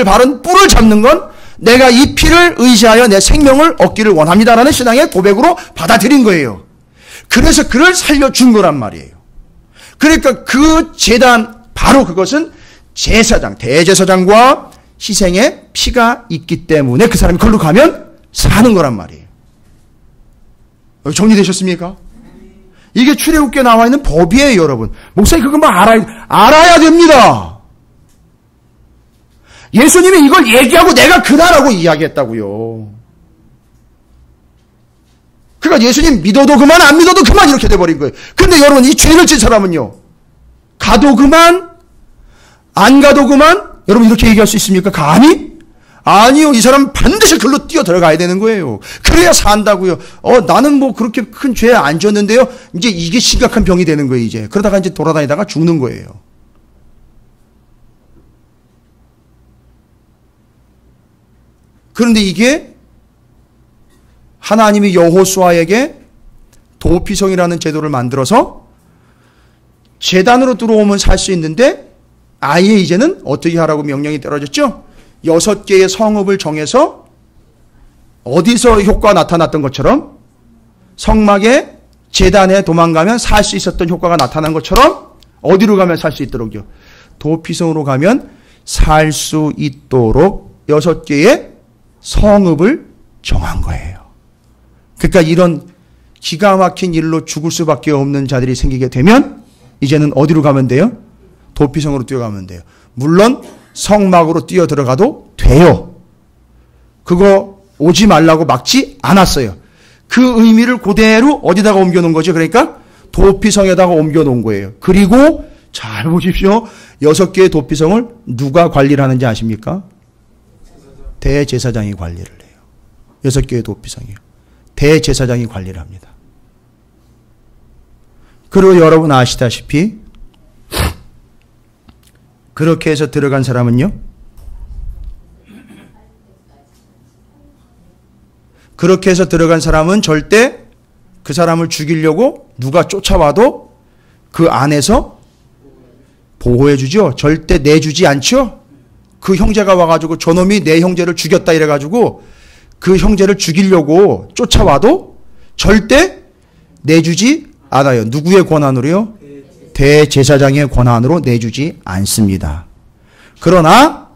바른 뿔을 잡는 건 내가 이 피를 의지하여 내 생명을 얻기를 원합니다라는 신앙의 고백으로 받아들인 거예요. 그래서 그를 살려준 거란 말이에요. 그러니까 그 제단 바로 그것은 제사장, 대제사장과 희생의 피가 있기 때문에 그 사람이 걸로 가면 사는 거란 말이에요. 정리되셨습니까? 이게 출애굽기에 나와 있는 법이에요, 여러분. 목사님 그거 뭐 알아야 됩니다. 예수님이 이걸 얘기하고 내가 그나라고 이야기했다고요. 그러니까 예수님 믿어도 그만 안 믿어도 그만 이렇게 돼버린 거예요. 근데 여러분 이 죄를 진 사람은요. 가도 그만 안 가도 그만 여러분 이렇게 얘기할 수 있습니까? 감히? 아니요. 이 사람은 반드시 글로 뛰어 들어가야 되는 거예요. 그래야 산다고요. 나는 뭐 그렇게 큰 죄 안 졌는데요. 이제 이게 심각한 병이 되는 거예요. 이제 그러다가 이제 돌아다니다가 죽는 거예요. 그런데 이게 하나님이 여호수아에게 도피성이라는 제도를 만들어서 제단으로 들어오면 살 수 있는데 아예 이제는 어떻게 하라고 명령이 떨어졌죠? 6개의 성읍을 정해서 어디서 효과가 나타났던 것처럼 성막에 제단에 도망가면 살 수 있었던 효과가 나타난 것처럼 어디로 가면 살 수 있도록요? 도피성으로 가면 살 수 있도록 6개의 성읍을 정한 거예요. 그러니까 이런 기가 막힌 일로 죽을 수밖에 없는 자들이 생기게 되면 이제는 어디로 가면 돼요? 도피성으로 뛰어가면 돼요. 물론 성막으로 뛰어 들어가도 돼요. 그거 오지 말라고 막지 않았어요. 그 의미를 그대로 어디다가 옮겨놓은 거죠? 그러니까 도피성에다가 옮겨놓은 거예요. 그리고 잘 보십시오. 6개의 도피성을 누가 관리를 하는지 아십니까? 대제사장이 관리를 해요. 6개의 도피성이요. 대제사장이 관리를 합니다. 그리고 여러분 아시다시피 그렇게 해서 들어간 사람은요. 그렇게 해서 들어간 사람은 절대 그 사람을 죽이려고 누가 쫓아와도 그 안에서 보호해 주죠. 절대 내주지 않죠. 그 형제가 와가지고 저놈이 내 형제를 죽였다 이래가지고 그 형제를 죽이려고 쫓아와도 절대 내주지 않아요. 누구의 권한으로요? 대제사장의 권한으로 내주지 않습니다. 그러나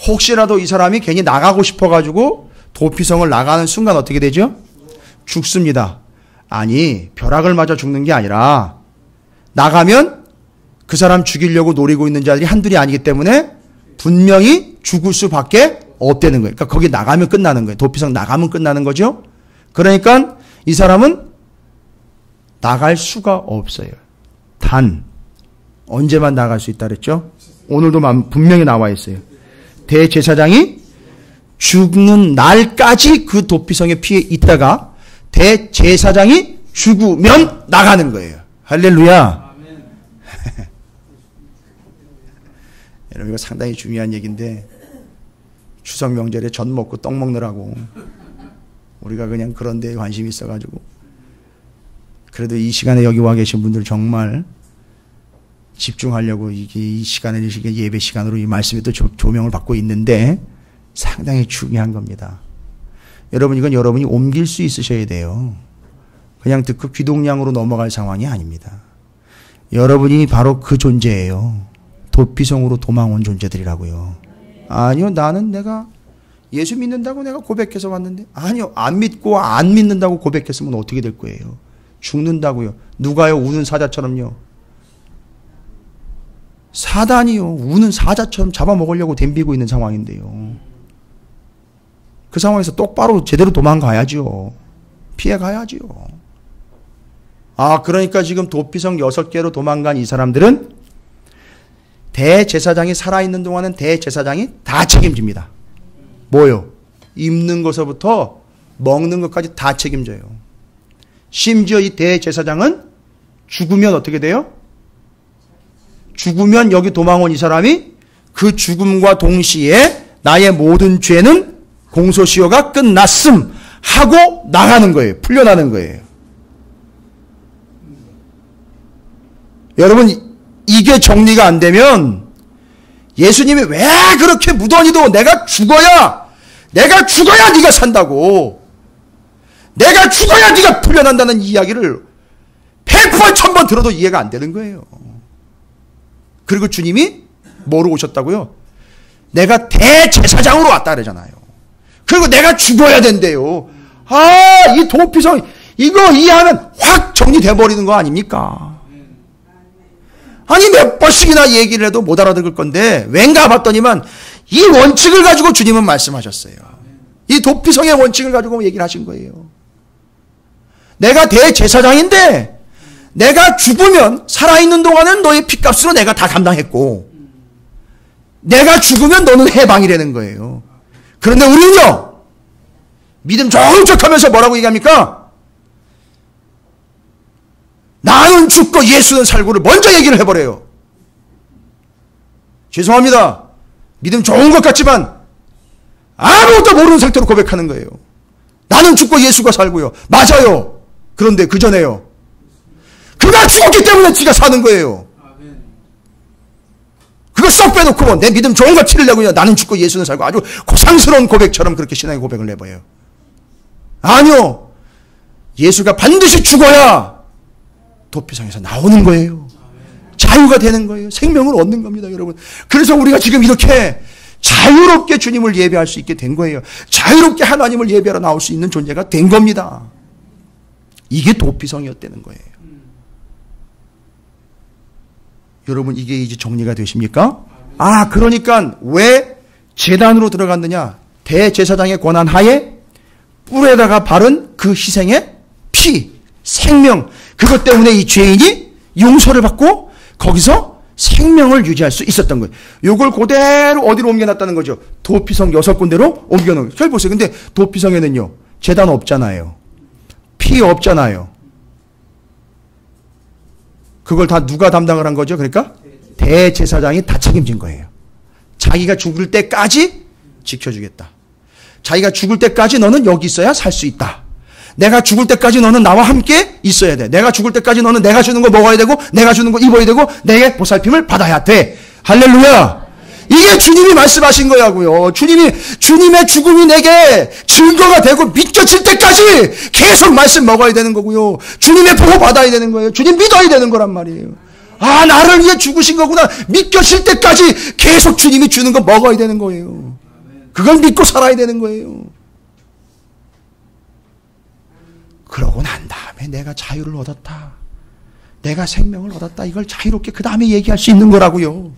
혹시라도 이 사람이 괜히 나가고 싶어가지고 도피성을 나가는 순간 어떻게 되죠? 죽습니다. 아니 벼락을 맞아 죽는 게 아니라 나가면 그 사람 죽이려고 노리고 있는 자들이 한둘이 아니기 때문에 분명히 죽을 수밖에 없다는 거예요. 그러니까 거기 나가면 끝나는 거예요. 도피성 나가면 끝나는 거죠. 그러니까 이 사람은 나갈 수가 없어요. 단 언제만 나갈 수 있다 그랬죠? 오늘도 분명히 나와 있어요. 대제사장이 죽는 날까지 그 도피성에 피해 있다가 대제사장이 죽으면 나가는 거예요. 할렐루야. 여러분 이거 상당히 중요한 얘기인데 추석 명절에 전 먹고 떡 먹느라고 우리가 그냥 그런 데에 관심이 있어가지고 그래도 이 시간에 여기 와 계신 분들 정말 집중하려고 이 시간을 예배 시간으로 이 말씀에 또 조명을 받고 있는데 상당히 중요한 겁니다. 여러분 이건 여러분이 옮길 수 있으셔야 돼요. 그냥 듣고 귀동냥으로 넘어갈 상황이 아닙니다. 여러분이 바로 그 존재예요. 도피성으로 도망온 존재들이라고요. 아니요 나는 내가 예수 믿는다고 내가 고백해서 왔는데 아니요 안 믿고 안 믿는다고 고백했으면 어떻게 될 거예요? 죽는다고요. 누가요? 우는 사자처럼요. 사단이요. 우는 사자처럼 잡아먹으려고 덤비고 있는 상황인데요. 그 상황에서 똑바로 제대로 도망가야죠. 피해가야죠. 그러니까 지금 도피성 6개로 도망간 이 사람들은 대제사장이 살아있는 동안은 대제사장이 다 책임집니다. 뭐요? 입는 것서부터 먹는 것까지 다 책임져요. 심지어 이 대제사장은 죽으면 어떻게 돼요? 죽으면 여기 도망온 이 사람이 그 죽음과 동시에 나의 모든 죄는 공소시효가 끝났음 하고 나가는 거예요. 풀려나는 거예요. 여러분 이게 정리가 안 되면 예수님이 왜 그렇게 무던히도 내가 죽어야 네가 산다고 내가 죽어야 네가 풀려난다는 이야기를 100번 1000번 들어도 이해가 안 되는 거예요. 그리고 주님이 뭐로 오셨다고요? 내가 대제사장으로 왔다 그러잖아요. 그리고 내가 죽어야 된대요. 이 도피성 이거 이해하면 확 정리돼 버리는 거 아닙니까? 아니 몇 번씩이나 얘기를 해도 못 알아들을 건데 왠가 봤더니만 이 원칙을 가지고 주님은 말씀하셨어요. 이 도피성의 원칙을 가지고 얘기를 하신 거예요. 내가 대제사장인데 내가 죽으면 살아있는 동안은 너의 핏값으로 내가 다 감당했고 내가 죽으면 너는 해방이라는 거예요. 그런데 우리는요, 믿음 좋은 척하면서 뭐라고 얘기합니까? 나는 죽고 예수는 살고를 먼저 얘기를 해버려요. 죄송합니다. 믿음 좋은 것 같지만 아무것도 모르는 상태로 고백하는 거예요. 나는 죽고 예수가 살고요. 맞아요. 그런데 그 전에요. 그가 죽었기 때문에 지가 사는 거예요. 그거 쏙 빼놓고 내 믿음 좋은 거 티를 내고 나는 죽고 예수는 살고 아주 고상스러운 고백처럼 그렇게 신앙의 고백을 내버려요. 아니요. 예수가 반드시 죽어야 도피성에서 나오는 거예요. 자유가 되는 거예요. 생명을 얻는 겁니다, 여러분. 그래서 우리가 지금 이렇게 자유롭게 주님을 예배할 수 있게 된 거예요. 자유롭게 하나님을 예배하러 나올 수 있는 존재가 된 겁니다. 이게 도피성이었다는 거예요. 여러분, 이게 이제 정리가 되십니까? 그러니까 왜 제단으로 들어갔느냐? 대제사장의 권한 하에 뿔에다가 바른 그 희생의 피, 생명, 그것 때문에 이 죄인이 용서를 받고 거기서 생명을 유지할 수 있었던 거예요. 이걸 그대로 어디로 옮겨놨다는 거죠? 도피성 6군데로 옮겨놓은 거예요. 잘 보세요. 근데 도피성에는요, 제단 없잖아요. 피 없잖아요. 그걸 다 누가 담당을 한 거죠? 그러니까 대제사장이 다 책임진 거예요. 자기가 죽을 때까지 지켜주겠다. 자기가 죽을 때까지 너는 여기 있어야 살 수 있다. 내가 죽을 때까지 너는 나와 함께 있어야 돼. 내가 죽을 때까지 너는 내가 주는 거 먹어야 되고 내가 주는 거 입어야 되고 내게 보살핌을 받아야 돼. 할렐루야. 이게 주님이 말씀하신 거야고요. 주님의 죽음이 내게 증거가 되고 믿겨질 때까지 계속 말씀 먹어야 되는 거고요. 주님의 보호 받아야 되는 거예요. 주님 믿어야 되는 거란 말이에요. 나를 위해 죽으신 거구나. 믿겨질 때까지 계속 주님이 주는 거 먹어야 되는 거예요. 그걸 믿고 살아야 되는 거예요. 그러고 난 다음에 내가 자유를 얻었다. 내가 생명을 얻었다. 이걸 자유롭게 그 다음에 얘기할 수 있는 거라고요.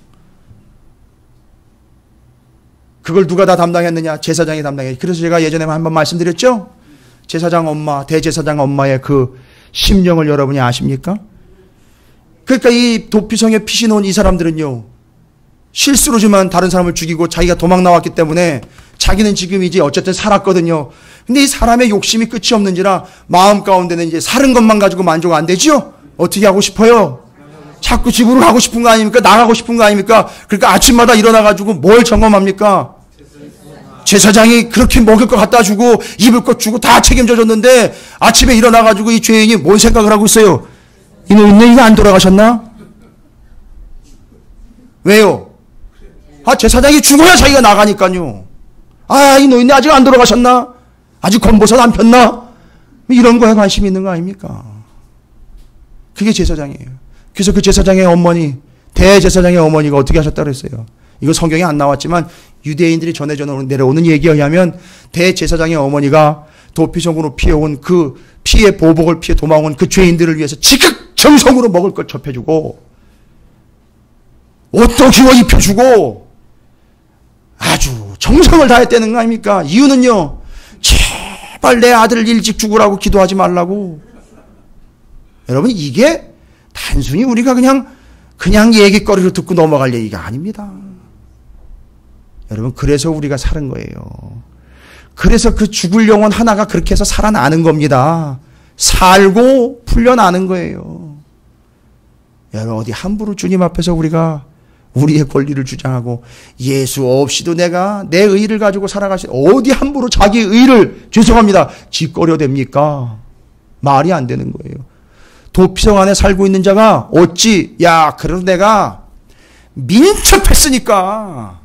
그걸 누가 다 담당했느냐? 제사장이 담당했죠. 그래서 제가 예전에 한번 말씀드렸죠? 제사장 엄마, 대제사장 엄마의 그 심령을 여러분이 아십니까? 그러니까 이 도피성에 피신 온 이 사람들은요, 실수로지만 다른 사람을 죽이고 자기가 도망 나왔기 때문에 자기는 지금 이제 어쨌든 살았거든요. 근데 이 사람의 욕심이 끝이 없는지라 마음 가운데는 이제 사는 것만 가지고 만족 안 되지요? 어떻게 하고 싶어요? 자꾸 집으로 가고 싶은 거 아닙니까? 나가고 싶은 거 아닙니까? 그러니까 아침마다 일어나가지고 뭘 점검합니까? 제사장이 그렇게 먹을 거 갖다 주고 입을 것 주고 다 책임져 줬는데 아침에 일어나가지고 이 죄인이 뭔 생각을 하고 있어요? 이놈 이거 안 돌아가셨나? 왜요? 제사장이 죽어야 자기가 나가니까요. 이 노인네 아직 안 돌아가셨나? 아직 검버섯 안 폈나? 이런 거에 관심이 있는 거 아닙니까? 그게 제사장이에요. 그래서 그 제사장의 어머니, 대제사장의 어머니가 어떻게 하셨다고 그랬어요? 이거 성경에 안 나왔지만 유대인들이 전해져 내려오는 얘기에 의하면 대제사장의 어머니가 도피성으로 피해온 그 피의 보복을 피해 도망온 그 죄인들을 위해서 지극 정성으로 먹을 걸 접해주고 옷도 기워 입혀주고 아주 정성을 다했다는 거 아닙니까? 이유는요, 제발 내 아들 일찍 죽으라고 기도하지 말라고. 여러분, 이게 단순히 우리가 그냥 얘기거리로 듣고 넘어갈 얘기가 아닙니다. 여러분, 그래서 우리가 사는 거예요. 그래서 그 죽을 영혼 하나가 그렇게 해서 살아나는 겁니다. 살고 풀려나는 거예요. 여러분, 어디 함부로 주님 앞에서 우리가 우리의 권리를 주장하고 예수 없이도 내가 내 의를 가지고 살아가시 어디 함부로 자기 의를 죄송합니다 짓거려 됩니까? 말이 안 되는 거예요. 도피성 안에 살고 있는 자가 어찌 그래도 내가 민첩했으니까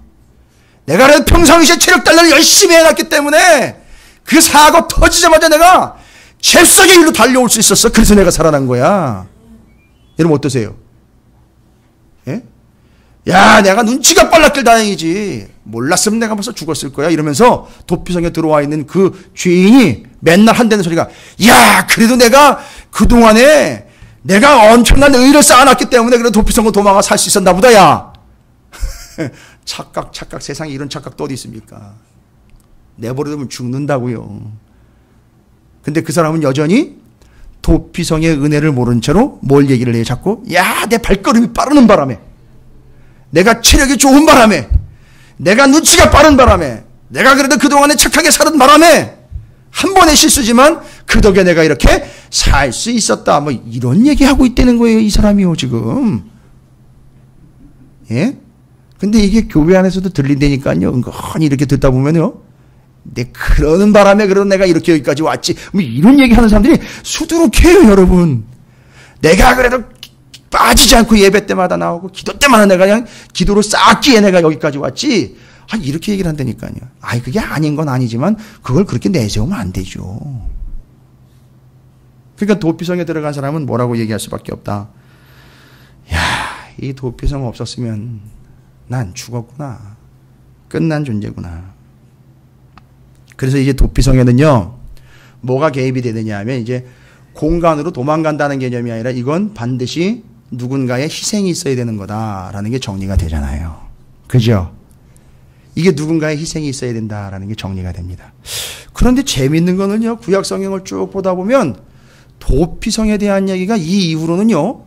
내가 평상시에 체력 단련을 열심히 해놨기 때문에 그 사고 터지자마자 내가 잽싸게 일로 달려올 수 있었어. 그래서 내가 살아난 거야. 여러분 어떠세요? 예? 내가 눈치가 빨랐길 다행이지. 몰랐으면 내가 벌써 죽었을 거야. 이러면서 도피성에 들어와 있는 그 죄인이 맨날 한다는 소리가 그래도 내가 그동안에 내가 엄청난 의를 쌓아놨기 때문에 그래도 도피성으로 도망가 살 수 있었나 보다. 착각 세상에 이런 착각도 어디 있습니까? 내버려두면 죽는다고요. 근데 그 사람은 여전히 도피성의 은혜를 모른 채로 뭘 얘기를 해요? 자꾸 내 발걸음이 빠르는 바람에, 내가 체력이 좋은 바람에, 내가 눈치가 빠른 바람에, 내가 그래도 그동안에 착하게 살은 바람에, 한 번의 실수지만 그 덕에 내가 이렇게 살 수 있었다. 뭐 이런 얘기하고 있다는 거예요, 이 사람이요 지금. 예? 근데 이게 교회 안에서도 들린다니까요. 은근히 이렇게 듣다 보면요, 그러는 바람에 그런 내가 이렇게 여기까지 왔지. 뭐 이런 얘기하는 사람들이 수두룩해요, 여러분. 내가 그래도 빠지지 않고 예배 때마다 나오고 기도 때마다 내가 그냥 기도로 쌓기에 내가 여기까지 왔지. 이렇게 얘기를 한다니까요. 그게 아닌 건 아니지만 그걸 그렇게 내세우면 안 되죠. 그러니까 도피성에 들어간 사람은 뭐라고 얘기할 수밖에 없다. 이 도피성 없었으면 난 죽었구나. 끝난 존재구나. 그래서 이제 도피성에는요, 뭐가 개입이 되느냐 하면 이제 공간으로 도망간다는 개념이 아니라 이건 반드시 누군가의 희생이 있어야 되는 거다라는 게 정리가 되잖아요. 그죠? 이게 누군가의 희생이 있어야 된다라는 게 정리가 됩니다. 그런데 재밌는 거는요, 구약 성경을 쭉 보다 보면 도피성에 대한 얘기가 이 이후로는요,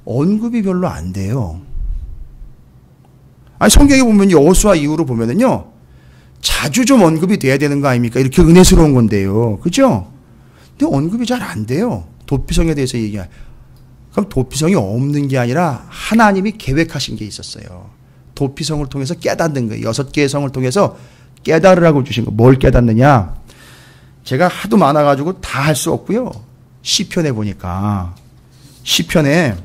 언급이 별로 안 돼요. 성경에 보면 여호수아 이후로 보면은요, 자주 좀 언급이 돼야 되는 거 아닙니까? 이렇게 은혜스러운 건데요. 그죠? 근데 언급이 잘 안 돼요. 도피성에 대해서 얘기할. 그럼 도피성이 없는 게 아니라 하나님이 계획하신 게 있었어요. 도피성을 통해서 깨닫는 거예요. 6개의 성을 통해서 깨달으라고 주신 거. 뭘 깨닫느냐? 제가 하도 많아가지고 다 할 수 없고요. 시편에 보니까 시편에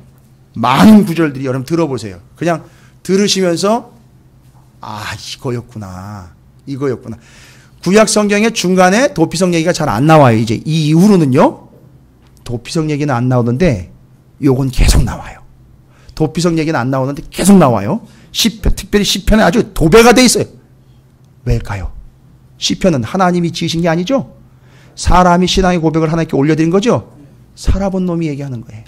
많은 구절들이 여러분 들어보세요. 그냥 들으시면서 이거였구나. 구약 성경의 중간에 도피성 얘기가 잘 안 나와요. 이제 이 이후로는요, 도피성 얘기는 안 나오는데 요건 계속 나와요. 도피성 얘기는 안 나오는데 계속 나와요. 시편, 특별히 시편에 아주 도배가 돼 있어요. 왜일까요? 시편은 하나님이 지으신 게 아니죠. 사람이 신앙의 고백을 하나님께 올려드린 거죠. 살아본 놈이 얘기하는 거예요.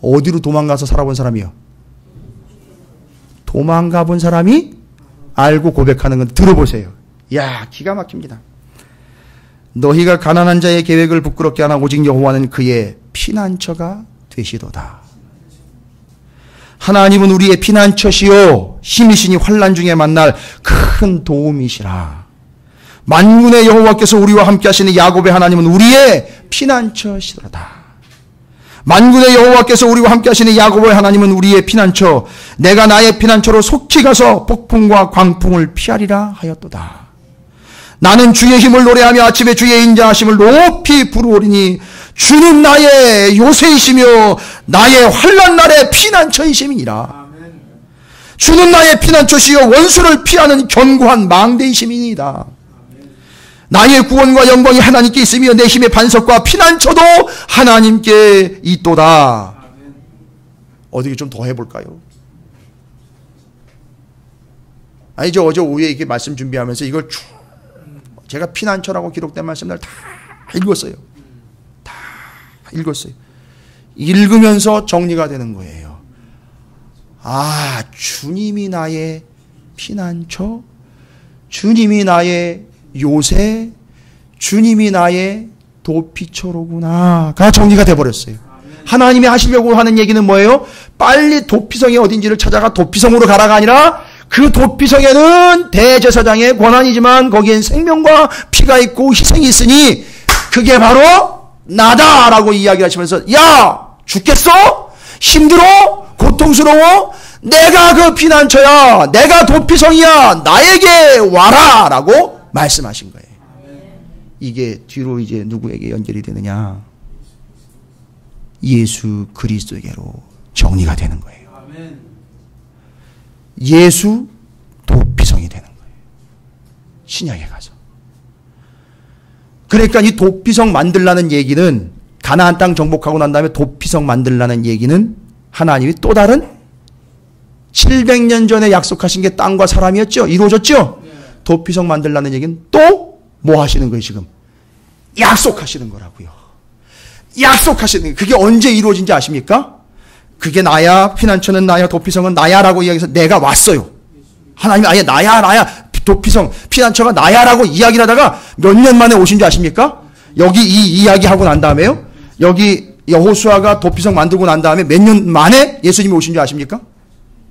어디로 도망가서 살아본 사람이요? 도망가본 사람이 알고 고백하는 건 들어보세요. 기가 막힙니다. 너희가 가난한 자의 계획을 부끄럽게 하나 오직 여호와는 그의 피난처가 되시도다. 하나님은 우리의 피난처시요 힘이시니 환난 중에 만날 큰 도움이시라. 만군의 여호와께서 우리와 함께 하시는 야곱의 하나님은 우리의 피난처시도다. 만군의 여호와께서 우리와 함께 하시는 야곱의 하나님은 우리의 피난처, 내가 나의 피난처로 속히 가서 폭풍과 광풍을 피하리라 하였도다. 나는 주의 힘을 노래하며 아침에 주의 인자하심을 높이 부르오리니 주는 나의 요새이시며 나의 환난 날의 피난처이심이니라. 주는 나의 피난처시여 원수를 피하는 견고한 망대이심이니이다. 나의 구원과 영광이 하나님께 있으며 내 힘의 반석과 피난처도 하나님께 있도다. 어떻게 좀 더 해볼까요? 어제 오후에 이렇게 말씀 준비하면서 이걸 쭉 제가 피난처라고 기록된 말씀을 다 읽었어요. 다 읽었어요. 읽으면서 정리가 되는 거예요. 주님이 나의 피난처, 주님이 나의 요새, 주님이 나의 도피처로구나가 정리가 돼버렸어요. 하나님이 하시려고 하는 얘기는 뭐예요? 빨리 도피성이 어딘지를 찾아가 도피성으로 가라가 아니라 그 도피성에는 대제사장의 권한이지만 거기엔 생명과 피가 있고 희생이 있으니 그게 바로 나다라고 이야기를 하시면서 죽겠어? 힘들어? 고통스러워? 내가 그 피난처야. 내가 도피성이야. 나에게 와라 라고 말씀하신 거예요. 이게 뒤로 이제 누구에게 연결이 되느냐? 예수 그리스도에게로 정리가 되는 거예요. 예수 도피성이 되는 거예요. 신약에 가서. 그러니까 이 도피성 만들라는 얘기는 가나안 땅 정복하고 난 다음에 도피성 만들라는 얘기는 하나님이 또 다른 700년 전에 약속하신 게 땅과 사람이었죠. 이루어졌죠. 도피성 만들라는 얘기는 또 뭐 하시는 거예요 지금? 약속하시는 거라고요. 약속하시는 거예요. 그게 언제 이루어진지 아십니까? 그게 나야, 피난처는 나야, 도피성은 나야라고 이야기해서 내가 왔어요. 하나님이 아예 나야, 도피성, 피난처가 나야라고 이야기를 하다가 몇 년 만에 오신 줄 아십니까? 여기 이 이야기하고 난 다음에요. 여기 여호수아가 도피성 만들고 난 다음에 몇 년 만에 예수님이 오신 줄 아십니까?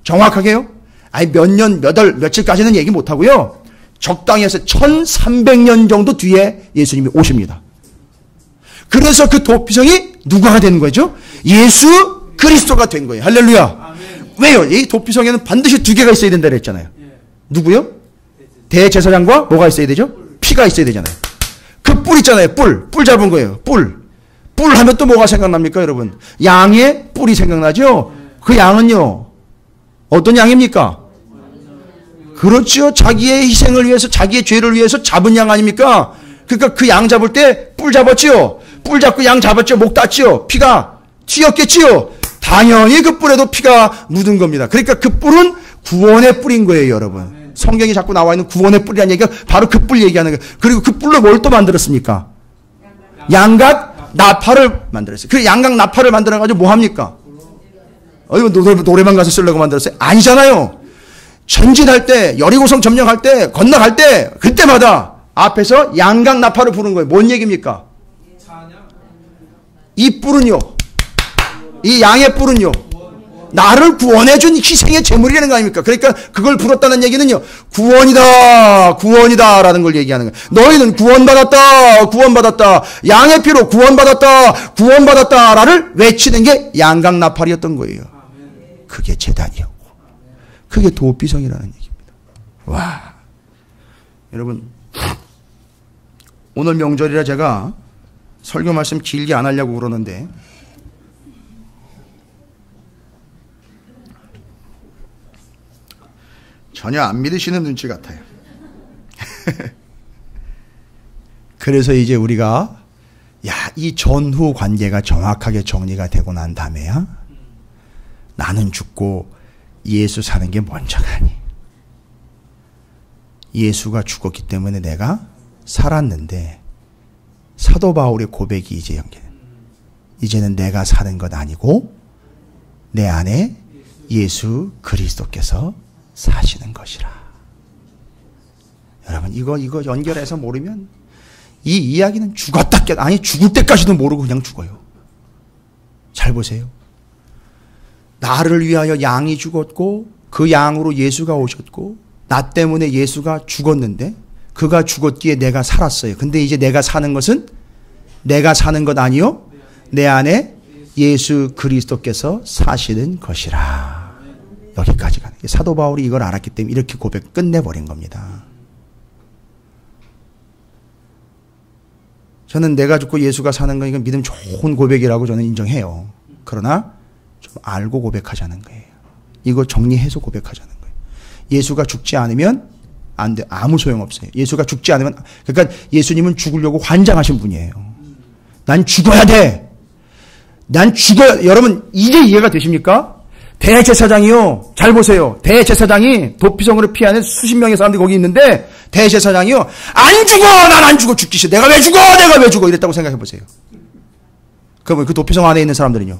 정확하게요? 아니 몇 년, 몇 월, 며칠까지는 얘기 못하고요. 적당히 해서 1300년 정도 뒤에 예수님이 오십니다. 그래서 그 도피성이 누가가 되는 거죠? 예수 그리스도가 된 거예요. 할렐루야. 아멘. 왜요? 이 도피성에는 반드시 두 개가 있어야 된다 그랬잖아요. 누구요? 대제사장과 뭐가 있어야 되죠? 피가 있어야 되잖아요. 그 뿔 있잖아요. 뿔 잡은 거예요. 뿔 하면 또 뭐가 생각납니까 여러분? 양의 뿔이 생각나죠? 그 양은요 어떤 양입니까? 그렇죠. 자기의 희생을 위해서, 자기의 죄를 위해서 잡은 양 아닙니까? 그러니까 그 양 잡을 때 뿔 잡았지요. 뿔 잡고 양 잡았죠. 목 땄지요. 피가 튀었겠지요. 당연히 그 뿔에도 피가 묻은 겁니다. 그러니까 그 뿔은 구원의 뿔인 거예요, 여러분. 성경이 자꾸 나와 있는 구원의 뿔이라는 얘기가 바로 그 뿔 얘기하는 거예요. 그리고 그 뿔로 뭘 또 만들었습니까? 양각 나팔을 만들었어요. 그 양각 나팔을 만들어가지고 뭐 합니까? 이거 노래방 가서 쓰려고 만들었어요? 아니잖아요. 전진할 때, 여리고성 점령할 때, 건너갈 때, 그때마다 앞에서 양각 나팔을 부르는 거예요. 뭔 얘기입니까? 이 뿔은요, 이 양의 뿔은요, 나를 구원해준 희생의 제물이라는 거 아닙니까? 그러니까 그걸 불었다는 얘기는요, 구원이다 라는 걸 얘기하는 거예요. 너희는 구원받았다, 양의 피로 구원받았다 라를 외치는 게 양각 나팔이었던 거예요. 그게 제단이었고, 그게 도피성이라는 얘기입니다. 와, 여러분, 오늘 명절이라 제가 설교 말씀 길게 안 하려고 그러는데, 전혀 안 믿으시는 눈치 같아요. 그래서 이제 우리가 이 전후 관계가 정확하게 정리가 되고 난 다음에야 나는 죽고 예수 사는 게 먼저가니, 예수가 죽었기 때문에 내가 살았는데, 사도 바울의 고백이 이제 연결. 이제는 내가 사는 것 아니고 내 안에 예수 그리스도께서 사시는 것이라. 여러분 이거 연결해서 모르면 이 이야기는 죽을 때까지도 모르고 그냥 죽어요. 잘 보세요. 나를 위하여 양이 죽었고 그 양으로 예수가 오셨고 나 때문에 예수가 죽었는데 그가 죽었기에 내가 살았어요. 근데 이제 내가 사는 것은 내가 사는 것 아니요 내 안에 예수 그리스도께서 사시는 것이라. 여기까지 가는. 사도 바울이 이걸 알았기 때문에 이렇게 고백 끝내버린 겁니다. 저는 내가 죽고 예수가 사는 거 이건 믿음 좋은 고백이라고 저는 인정해요. 그러나 좀 알고 고백하자는 거예요. 이거 정리해서 고백하자는 거예요. 예수가 죽지 않으면 안 돼. 아무 소용없어요. 예수가 죽지 않으면, 그러니까 예수님은 죽으려고 환장하신 분이에요. 난 죽어야 돼. 난 죽어야, 여러분, 이제 이해가 되십니까? 대제사장이요. 잘 보세요. 대제사장이 도피성으로 피하는 수십 명의 사람들이 거기 있는데, 대제사장이요. 안 죽어! 난 안 죽어! 죽기 싫어. 내가 왜 죽어! 이랬다고 생각해 보세요. 그러면 그 도피성 안에 있는 사람들은요.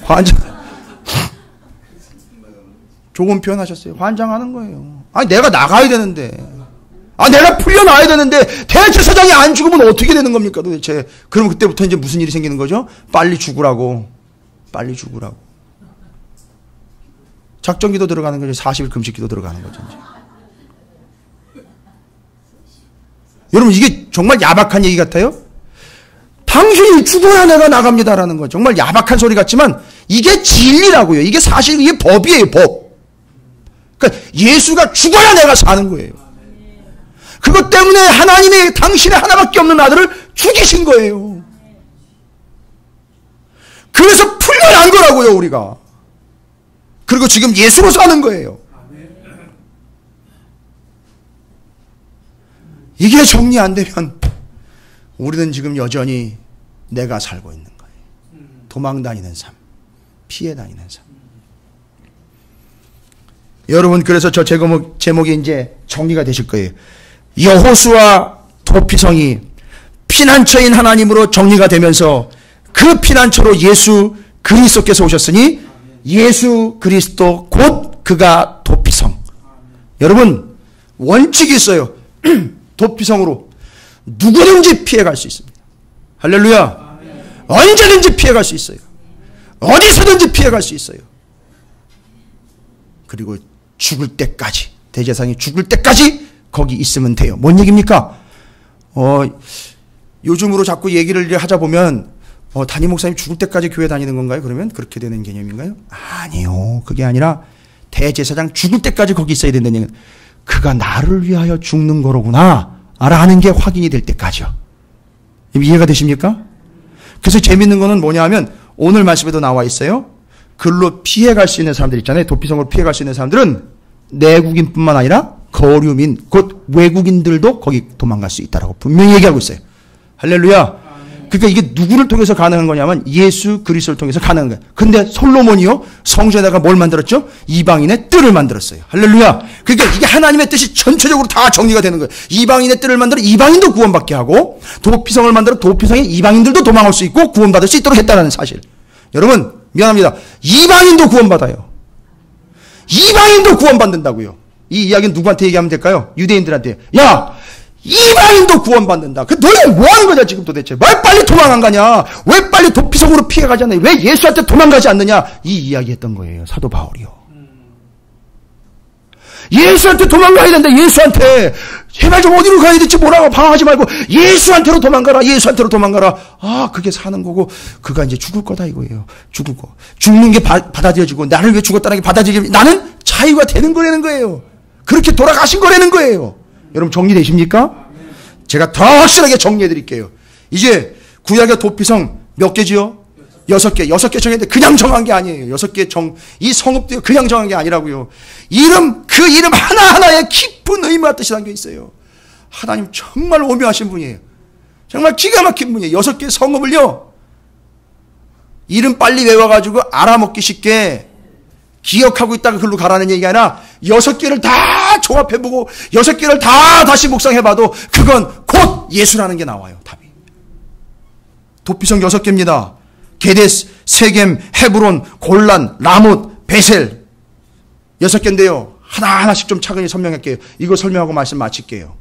환장. 좋은 표현 하셨어요. 환장하는 거예요. 아니, 내가 나가야 되는데. 내가 풀려나야 되는데, 대제사장이 안 죽으면 어떻게 되는 겁니까, 도대체? 그럼 그때부터 이제 무슨 일이 생기는 거죠? 빨리 죽으라고. 작전기도 들어가는 거죠. 40일 금식기도 들어가는 거죠, 이제. 여러분, 이게 정말 야박한 얘기 같아요? 당신이 죽어야 내가 나갑니다라는 거. 정말 야박한 소리 같지만, 이게 진리라고요. 이게 사실 이게 법이에요, 법. 그러니까 예수가 죽어야 내가 사는 거예요. 그것 때문에 하나님이 당신의 하나밖에 없는 아들을 죽이신 거예요. 그래서 풀려난 거라고요, 우리가. 그리고 지금 예수로 사는 거예요. 이게 정리 안 되면 우리는 지금 여전히 내가 살고 있는 거예요. 도망 다니는 삶, 피해 다니는 삶. 여러분, 그래서 저 제목이 이제 정리가 되실 거예요. 여호수아 도피성이 피난처인 하나님으로 정리가 되면서 그 피난처로 예수 그리스도께서 오셨으니 예수 그리스도 곧 그가 도피성. 여러분 원칙이 있어요. 도피성으로 누구든지 피해갈 수 있습니다. 할렐루야. 언제든지 피해갈 수 있어요. 어디서든지 피해갈 수 있어요. 그리고 죽을 때까지, 대제사장이 죽을 때까지 거기 있으면 돼요. 뭔 얘기입니까? 요즘으로 자꾸 얘기를 하자 보면 담임 목사님 죽을 때까지 교회 다니는 건가요? 그러면 그렇게 되는 개념인가요? 아니요. 그게 아니라 대제사장 죽을 때까지 거기 있어야 된다는 얘기는 그가 나를 위하여 죽는 거로구나 라는 게 확인이 될 때까지요. 이해가 되십니까? 그래서 재밌는 거는 뭐냐 하면 오늘 말씀에도 나와 있어요. 글로 피해갈 수 있는 사람들 있잖아요. 도피성으로 피해갈 수 있는 사람들은 내국인뿐만 아니라 거류민, 곧 외국인들도 거기 도망갈 수 있다라고 분명히 얘기하고 있어요. 할렐루야. 그러니까 이게 누구를 통해서 가능한 거냐면 예수 그리스도를 통해서 가능한 거예요. 근데 솔로몬이요, 성전에다가 뭘 만들었죠? 이방인의 뜰을 만들었어요. 할렐루야. 그러니까 이게 하나님의 뜻이 전체적으로 다 정리가 되는 거예요. 이방인의 뜰을 만들어 이방인도 구원받게 하고, 도피성을 만들어 도피성에 이방인들도 도망할 수 있고 구원받을 수 있도록 했다는 사실. 여러분 미안합니다. 이방인도 구원받아요. 이방인도 구원받는다고요. 이 이야기는 누구한테 얘기하면 될까요? 유대인들한테. 야, 이방인도 구원받는다. 너네 뭐 하는 거냐 지금 도대체. 왜 빨리 도망 안 가냐. 왜 빨리 도피성으로 피해가지 않느냐. 왜 예수한테 도망가지 않느냐. 이 이야기 했던 거예요. 사도 바울이요. 예수한테 도망가야 된다. 예수한테. 제발 좀 어디로 가야 될지 뭐라고 방황하지 말고 예수한테로 도망가라. 예수한테로 도망가라. 아, 그게 사는 거고 그가 이제 죽을 거다 이거예요. 죽을 거. 죽는 게 받아들여지고 나를 왜 죽었다는 게 받아들여지고 나는 자유가 되는 거라는 거예요. 그렇게 돌아가신 거라는 거예요. 여러분 정리되십니까? 제가 더 확실하게 정리해 드릴게요. 이제 구약의 도피성 몇 개지요? 6개. 6개 정했는데 그냥 정한 게 아니에요. 6개 이 성읍도 그냥 정한 게 아니라고요. 그 이름 하나하나에 깊은 의미와 뜻이 담겨 있어요. 하나님 정말 오묘하신 분이에요. 정말 기가 막힌 분이에요. 6개 성읍을요, 이름 빨리 외워가지고 알아먹기 쉽게 기억하고 있다가 글로 가라는 얘기가 아니라 6개를 다 종합해보고 6개를 다 다시 묵상해봐도 그건 곧 예수라는 게 나와요. 답이. 도피성 6개입니다. 게데스, 세겜, 헤브론, 골란, 라못, 베셀. 6개인데요. 하나하나씩 좀 차근히 설명할게요. 이거 설명하고 말씀 마칠게요.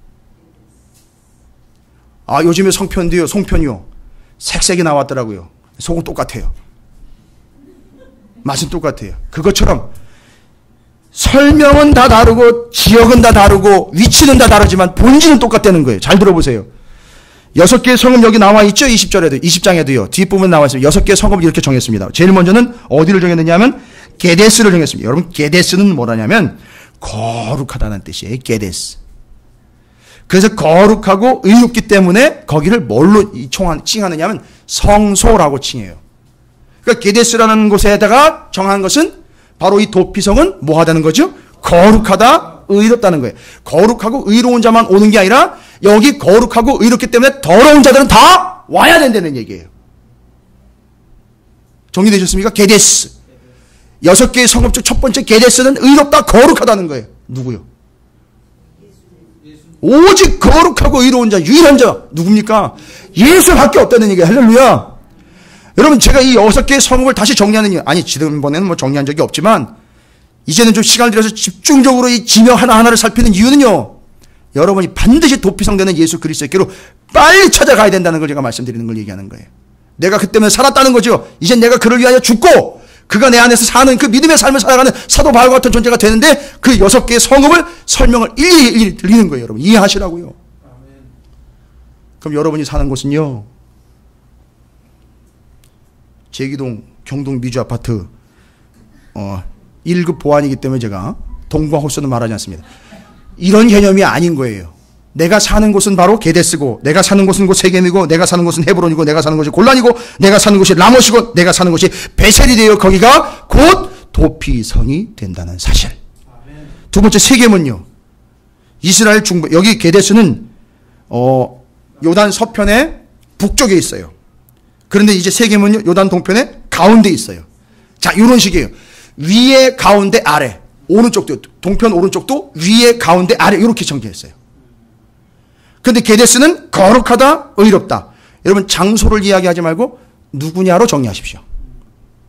아, 요즘에 송편이요. 색색이 나왔더라고요. 속은 똑같아요. 맛은 똑같아요. 그것처럼 설명은 다 다르고 지역은 다 다르고 위치는 다 다르지만 본질은 똑같다는 거예요. 잘 들어보세요. 6개의 성읍 여기 나와 있죠? 20장에도요. 뒷부분 나와 있어요. 6개의 성읍을 이렇게 정했습니다. 제일 먼저는 어디를 정했느냐 하면 게데스를 정했습니다. 여러분 게데스는 뭐라냐면 거룩하다는 뜻이에요. 게데스. 그래서 거룩하고 의롭기 때문에 거기를 뭘로 칭하느냐 하면 성소라고 칭해요. 그러니까 게데스라는 곳에다가 정한 것은 바로 이 도피성은 뭐 하다는 거죠? 거룩하다, 의롭다는 거예요. 거룩하고 의로운 자만 오는 게 아니라 여기 거룩하고 의롭기 때문에 더러운 자들은 다 와야 된다는 얘기예요. 정리되셨습니까? 게데스. 6개의 성읍 중 첫 번째 게데스는 의롭다, 거룩하다는 거예요. 누구요? 오직 거룩하고 의로운 자, 유일한 자 누굽니까? 예수밖에 없다는 얘기예요. 할렐루야. 여러분 제가 이 6개의 성읍을 다시 정리하는 이유, 아니 지난번에는 뭐 정리한 적이 없지만 이제는 좀 시간을 들여서 집중적으로 이 지명 하나하나를 살피는 이유는요, 여러분이 반드시 도피성 되는 예수 그리스도께로 빨리 찾아가야 된다는 걸 제가 말씀드리는 걸 얘기하는 거예요. 내가 그 때문에 살았다는 거죠. 이제 내가 그를 위하여 죽고 그가 내 안에서 사는 그 믿음의 삶을 살아가는 사도 바울과 같은 존재가 되는데 그 6개의 성읍을 설명을 일일이 드리는 거예요. 여러분 이해하시라고요. 그럼 여러분이 사는 곳은요, 제기동 경동 미주 아파트 1급 보안이기 때문에 제가 동부와 호수는 말하지 않습니다. 이런 개념이 아닌 거예요. 내가 사는 곳은 바로 게데스고, 내가 사는 곳은 곧 세겜이고, 내가 사는 곳은 헤브론이고, 내가 사는 곳이 골란이고, 내가 사는 곳이 라못이고, 내가 사는 곳이 베셀이 되어 거기가 곧 도피성이 된다는 사실. 두 번째 세겜은요, 이스라엘 중부, 여기 게데스는 요단 서편의 북쪽에 있어요. 그런데 이제 세겜은요, 요단 동편의 가운데 있어요. 자, 이런 식이에요. 위에, 가운데, 아래. 오른쪽도, 동편 오른쪽도 위에, 가운데, 아래. 이렇게 정리했어요. 근데 게데스는 거룩하다, 의롭다. 여러분, 장소를 이야기하지 말고 누구냐로 정리하십시오.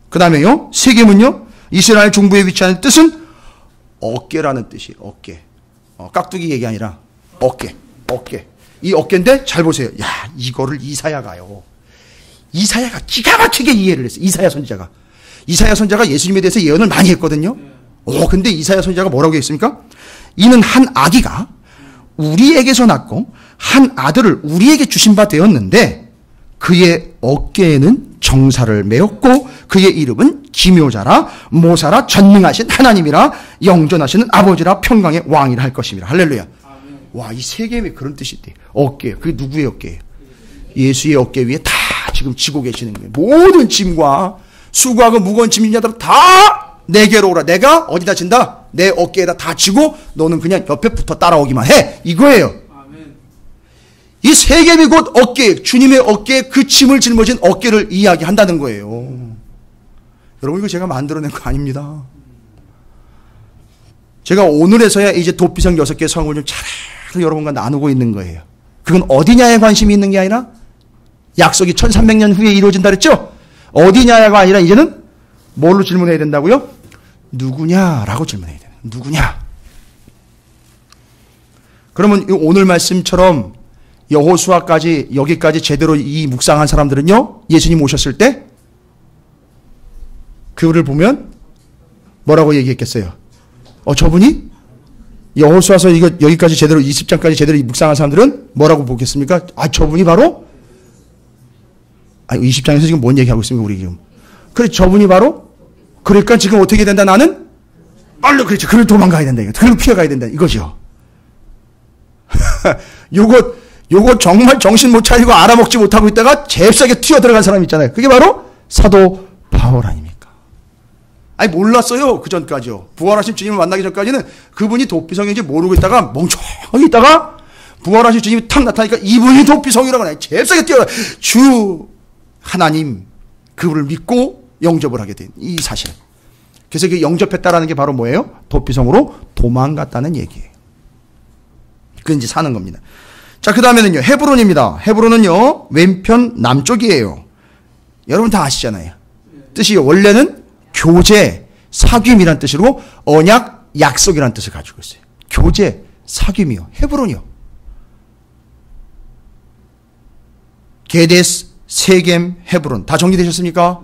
그 다음에요, 세겜은요, 이스라엘 중부에 위치하는 뜻은 어깨라는 뜻이에요. 어깨. 깍두기 얘기 아니라 어깨. 이 어깨인데 잘 보세요. 야, 이거를 이사야가요. 이사야가 기가 막히게 이해를 했어요. 이사야 선지자가 예수님에 대해서 예언을 많이 했거든요. 근데 이사야 선지자가 뭐라고 했습니까? 이는 한 아기가 우리에게서 낳고 한 아들을 우리에게 주신 바 되었는데 그의 어깨에는 정사를 메었고 그의 이름은 기묘자라 모사라 전능하신 하나님이라 영존하시는 아버지라 평강의 왕이라 할 것입니다. 할렐루야. 와, 이 세겜이 그런 뜻이 있대. 어깨. 그게 누구의 어깨예요? 예수의 어깨 위에 다 지금 지고 계시는 거예요. 모든 짐과 수고하고 무거운 짐진 자들은 다 내게로 오라. 내가 어디다 진다? 내 어깨에다 다 지고 너는 그냥 옆에 붙어 따라오기만 해. 이거예요. 이 세겜이 곧 어깨, 주님의 어깨에 그 짐을 짊어진 어깨를 이야기한다는 거예요. 여러분, 이거 제가 만들어낸 거 아닙니다. 제가 오늘에서야 이제 도피성 6개 성을 좀 잘 여러분과 나누고 있는 거예요. 그건 어디냐에 관심이 있는 게 아니라 약속이 1300년 후에 이루어진다 그랬죠? 어디냐가 아니라 이제는 뭘로 질문해야 된다고요? 누구냐라고 질문해야 돼요. 누구냐? 그러면 오늘 말씀처럼 여호수아까지 여기까지 제대로 이 묵상한 사람들은요, 예수님 오셨을 때 그를 보면 뭐라고 얘기했겠어요? 저분이 여호수아서 이거 여기까지 제대로 20장까지 제대로 묵상한 사람들은 뭐라고 보겠습니까? 저분이 바로 20장에서 지금 뭔 얘기하고 있습니까? 우리 지금. 그래, 저분이 바로, 그러니까 지금 어떻게 된다? 나는 얼른, 그렇죠. 그를 도망가야 된다. 그를 피해가야 된다. 이거죠. 요거 정말 정신 못 차리고 알아먹지 못하고 있다가 잽싸게 튀어 들어간 사람 있잖아요. 그게 바로 사도 바울 아닙니까? 몰랐어요. 그 전까지요. 부활하신 주님을 만나기 전까지는 그분이 도피성인지 모르고 있다가 멍청하게 있다가 부활하신 주님이 탁 나타나니까 이분이 도피성이라고 하네. 잽싸게 뛰어라. 주 하나님, 그분을 믿고 영접을 하게 된 이 사실. 그래서 그 영접했다라는 게 바로 뭐예요? 도피성으로 도망갔다는 얘기예요. 그건 이제 사는 겁니다. 자, 그 다음에는요, 헤브론입니다. 헤브론은요, 왼편 남쪽이에요. 여러분 다 아시잖아요. 뜻이 원래는 교제, 사귐이란 뜻이고 언약, 약속이란 뜻을 가지고 있어요. 교제, 사귐이요. 헤브론이요. 게데스, 세겜, 헤브론. 다 정리되셨습니까?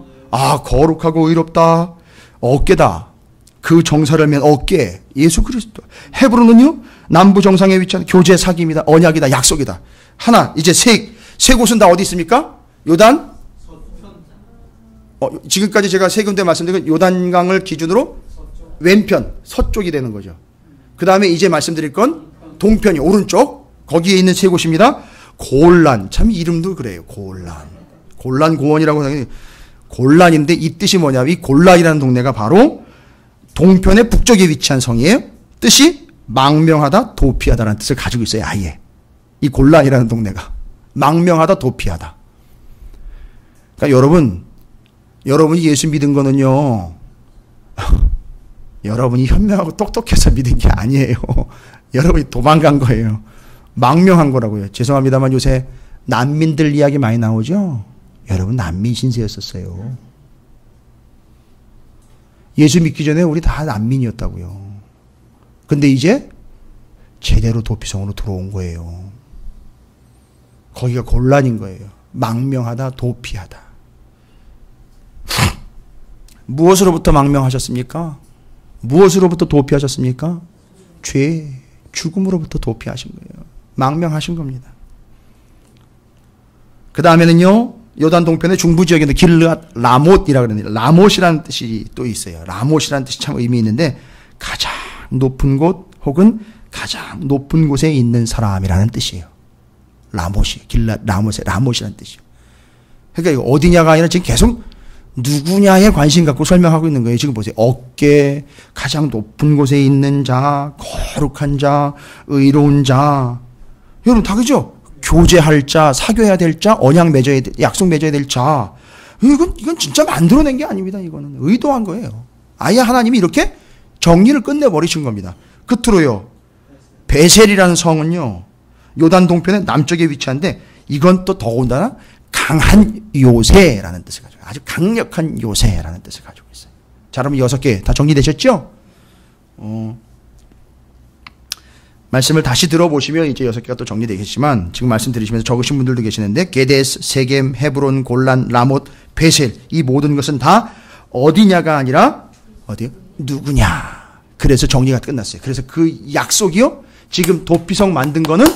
거룩하고 의롭다. 어깨다. 그 정사를 맨 어깨. 예수 그리스도. 헤브론은요, 남부 정상에 위치한 교제, 사귐이다. 언약이다. 약속이다. 하나, 이제 세 곳은 다 어디 있습니까? 요단? 지금까지 제가 세 군데 말씀드린 요단강을 기준으로 왼편, 서쪽이 되는 거죠. 그 다음에 이제 말씀드릴 건 동편이 오른쪽. 거기에 있는 세 곳입니다. 골란. 참 이름도 그래요. 골란 고원이라고 하는 골란인데 이 뜻이 뭐냐면 이 골란이라는 동네가 바로 동편의 북쪽에 위치한 성이에요. 뜻이 망명하다, 도피하다라는 뜻을 가지고 있어요. 아예. 이 골란이라는 동네가. 망명하다, 도피하다. 그러니까 여러분이 예수 믿은 거는요, 여러분이 현명하고 똑똑해서 믿은 게 아니에요. 여러분이 도망간 거예요. 망명한 거라고요. 죄송합니다만 요새 난민들 이야기 많이 나오죠? 여러분 난민 신세였었어요. 예수 믿기 전에 우리 다 난민이었다고요. 근데 이제 제대로 도피성으로 들어온 거예요. 거기가 곤란인 거예요. 망명하다, 도피하다. 무엇으로부터 망명하셨습니까? 무엇으로부터 도피하셨습니까? 죄, 죽음으로부터 도피하신 거예요. 망명하신 겁니다. 그 다음에는요, 요단 동편의 중부 지역에 있는 길르앗 라못이라고 그러는데, 라못이라는 뜻이 또 있어요. 라못이라는 뜻이 참 의미 있는데, 가장 높은 곳 혹은 가장 높은 곳에 있는 사람이라는 뜻이에요. 라못이, 길르앗 라못이라는 뜻이에요. 그러니까 이거 어디냐가 아니라 지금 계속 누구냐에 관심 갖고 설명하고 있는 거예요. 지금 보세요. 어깨, 가장 높은 곳에 있는 자, 거룩한 자, 의로운 자. 여러분 다 그죠? 교제할 자, 사귀어야 될 자, 언약 맺어야 될, 약속 맺어야 될 자. 이건 진짜 만들어낸 게 아닙니다. 이거는 의도한 거예요. 아예 하나님이 이렇게 정리를 끝내버리신 겁니다. 끝으로요, 베셀이라는 성은요, 요단 동편의 남쪽에 위치한데 이건 또 더군다나 강한 요새라는 뜻을 가지고, 아주 강력한 요새라는 뜻을 가지고 있어요. 자, 여러분 6개 다 정리되셨죠? 말씀을 다시 들어보시면 이제 6개가 또 정리되겠지만, 지금 말씀 들으시면서 적으신 분들도 계시는데, 게데스, 세겜, 헤브론, 골란, 라못, 베셀, 이 모든 것은 다 어디냐가 아니라 어디요? 누구냐. 그래서 정리가 끝났어요. 그래서 그 약속이요, 지금 도피성 만든 거는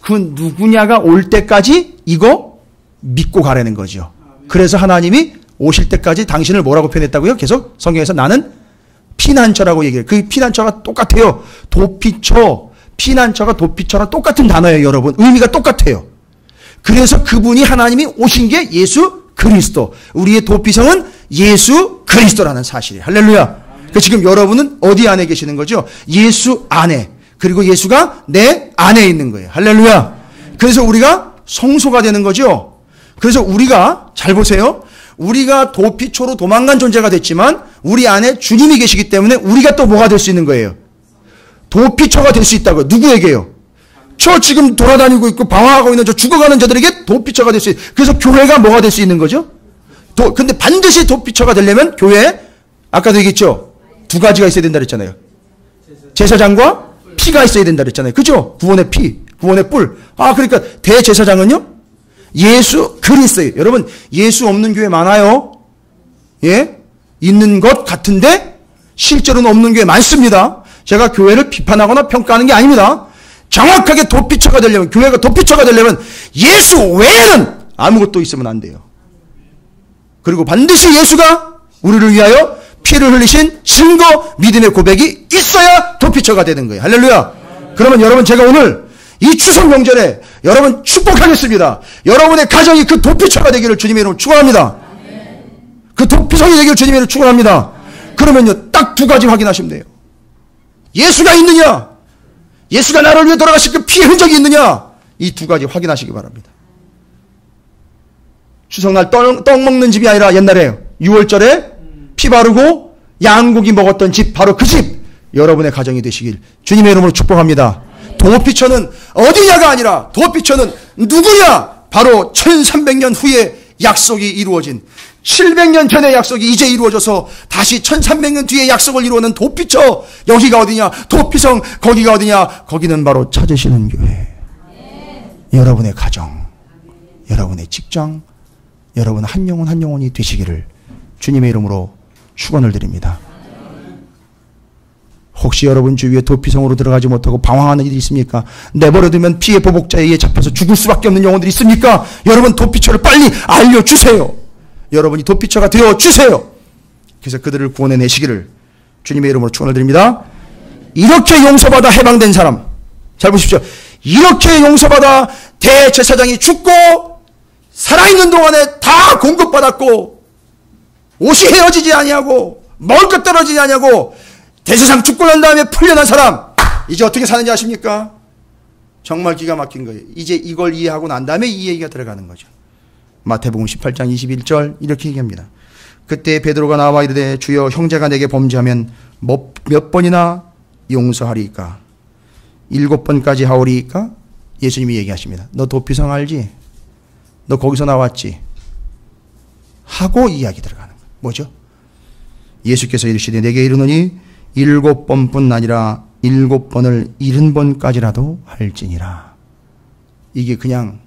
그 누구냐가 올 때까지 이거 믿고 가라는 거죠. 그래서 하나님이 오실 때까지 당신을 뭐라고 표현했다고요? 계속 성경에서 나는 피난처라고 얘기해요. 그 피난처가 똑같아요. 도피처, 피난처가 도피처랑 똑같은 단어예요, 여러분. 의미가 똑같아요. 그래서 그분이 하나님이 오신 게 예수 그리스도. 우리의 도피성은 예수 그리스도라는 사실이에요. 할렐루야. 그 지금 여러분은 어디 안에 계시는 거죠? 예수 안에. 그리고 예수가 내 안에 있는 거예요. 할렐루야. 그래서 우리가 성소가 되는 거죠. 그래서 우리가 잘 보세요. 우리가 도피초로 도망간 존재가 됐지만 우리 안에 주님이 계시기 때문에 우리가 또 뭐가 될 수 있는 거예요? 도피처가 될 수 있다고요. 누구에게요? 저 지금 돌아다니고 있고 방황하고 있는 저 죽어가는 자들에게 도피처가 될 수 있어요. 그래서 교회가 뭐가 될 수 있는 거죠? 근데 반드시 도피처가 되려면 교회에 아까도 얘기했죠? 2가지가 있어야 된다 그랬잖아요. 제사장과 피가 있어야 된다 그랬잖아요. 그죠? 구원의 피, 구원의 뿔. 그러니까 대제사장은요? 예수 그리스도예요. 여러분, 예수 없는 교회 많아요. 예? 있는 것 같은데 실제로는 없는 교회 많습니다. 제가 교회를 비판하거나 평가하는 게 아닙니다. 정확하게 도피처가 되려면, 교회가 도피처가 되려면 예수 외에는 아무것도 있으면 안 돼요. 그리고 반드시 예수가 우리를 위하여 피를 흘리신 증거, 믿음의 고백이 있어야 도피처가 되는 거예요. 할렐루야. 그러면 여러분, 제가 오늘 이 추석 명절에 여러분 축복하겠습니다. 여러분의 가정이 그 도피처가 되기를 주님의 이름으로 축원합니다. 그 도피성이 되기를 주님의 이름으로 축원합니다. 그러면요, 딱 2가지 확인하시면 돼요. 예수가 있느냐, 예수가 나를 위해 돌아가신 그 피의 흔적이 있느냐, 이 2가지 확인하시기 바랍니다. 추석날 떡 먹는 집이 아니라 옛날에 6월절에 피 바르고 양고기 먹었던 집, 바로 그 집, 여러분의 가정이 되시길 주님의 이름으로 축복합니다. 도피처는 어디냐가 아니라 도피처는 누구냐? 바로 1300년 후에 약속이 이루어진, 700년 전의 약속이 이제 이루어져서 다시 1300년 뒤에 약속을 이루는 도피처. 여기가 어디냐? 도피성. 거기가 어디냐? 거기는 바로 찾으시는 교회. 여러분의 가정, 여러분의 직장, 여러분 한 영혼 한 영혼이 되시기를 주님의 이름으로 축원을 드립니다. 혹시 여러분 주위에 도피성으로 들어가지 못하고 방황하는 일이 있습니까? 내버려두면 피해 보복자에 의해 잡혀서 죽을 수밖에 없는 영혼들이 있습니까? 여러분 도피처를 빨리 알려주세요. 여러분이 도피처가 되어주세요. 그래서 그들을 구원해내시기를 주님의 이름으로 축원을 드립니다. 이렇게 용서받아 해방된 사람, 잘 보십시오. 이렇게 용서받아 대제사장이 죽고 살아있는 동안에 다 공급받았고 옷이 헤어지지 아니하고 먹을 것 떨어지지 아니하고 대제사장 죽고 난 다음에 풀려난 사람, 이제 어떻게 사는지 아십니까? 정말 기가 막힌 거예요. 이제 이걸 이해하고 난 다음에 이 얘기가 들어가는 거죠. 마태복음 18장 21절 이렇게 얘기합니다. 그때 베드로가 나와 이르되 주여, 형제가 내게 범죄하면 몇 번이나 용서하리이까? 7번까지 하오리이까? 예수님이 얘기하십니다. 너 도피성 알지? 너 거기서 나왔지? 하고 이야기 들어가는 거예요. 뭐죠? 예수께서 이르시되 내게 이르노니 7번뿐 아니라 7번을 70번까지라도 할지니라. 이게 그냥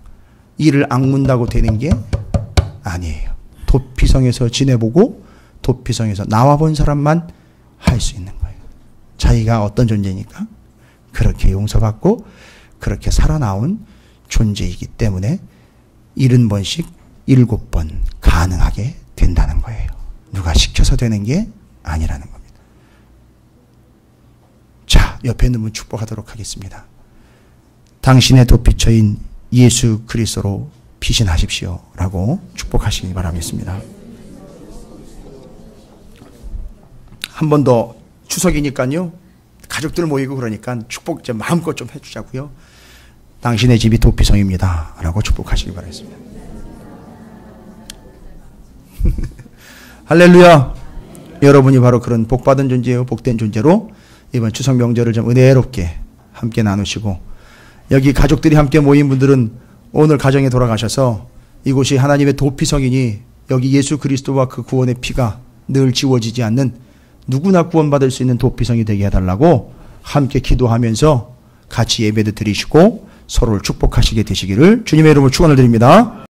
이를 악문다고 되는 게 아니에요. 도피성에서 지내보고 도피성에서 나와본 사람만 할 수 있는 거예요. 자기가 어떤 존재니까 그렇게 용서받고 그렇게 살아나온 존재이기 때문에 70번씩 7번 가능하게 된다는 거예요. 누가 시켜서 되는 게 아니라는 겁니다. 자, 옆에 있는 분 축복하도록 하겠습니다. 당신의 도피처인 예수 그리스도로 피신하십시오 라고 축복하시기 바라겠습니다. 한 번 더, 추석이니까요, 가족들 모이고 그러니까 축복 좀 마음껏 좀 해주자고요. 당신의 집이 도피성입니다 라고 축복하시기 바라겠습니다. 할렐루야. 여러분이 바로 그런 복받은 존재예요. 복된 존재로 이번 추석 명절을 좀 은혜롭게 함께 나누시고, 여기 가족들이 함께 모인 분들은 오늘 가정에 돌아가셔서 이곳이 하나님의 도피성이니 여기 예수 그리스도와 그 구원의 피가 늘 지워지지 않는 누구나 구원받을 수 있는 도피성이 되게 해달라고 함께 기도하면서 같이 예배도 드리시고 서로를 축복하시게 되시기를 주님의 이름으로 축원을 드립니다.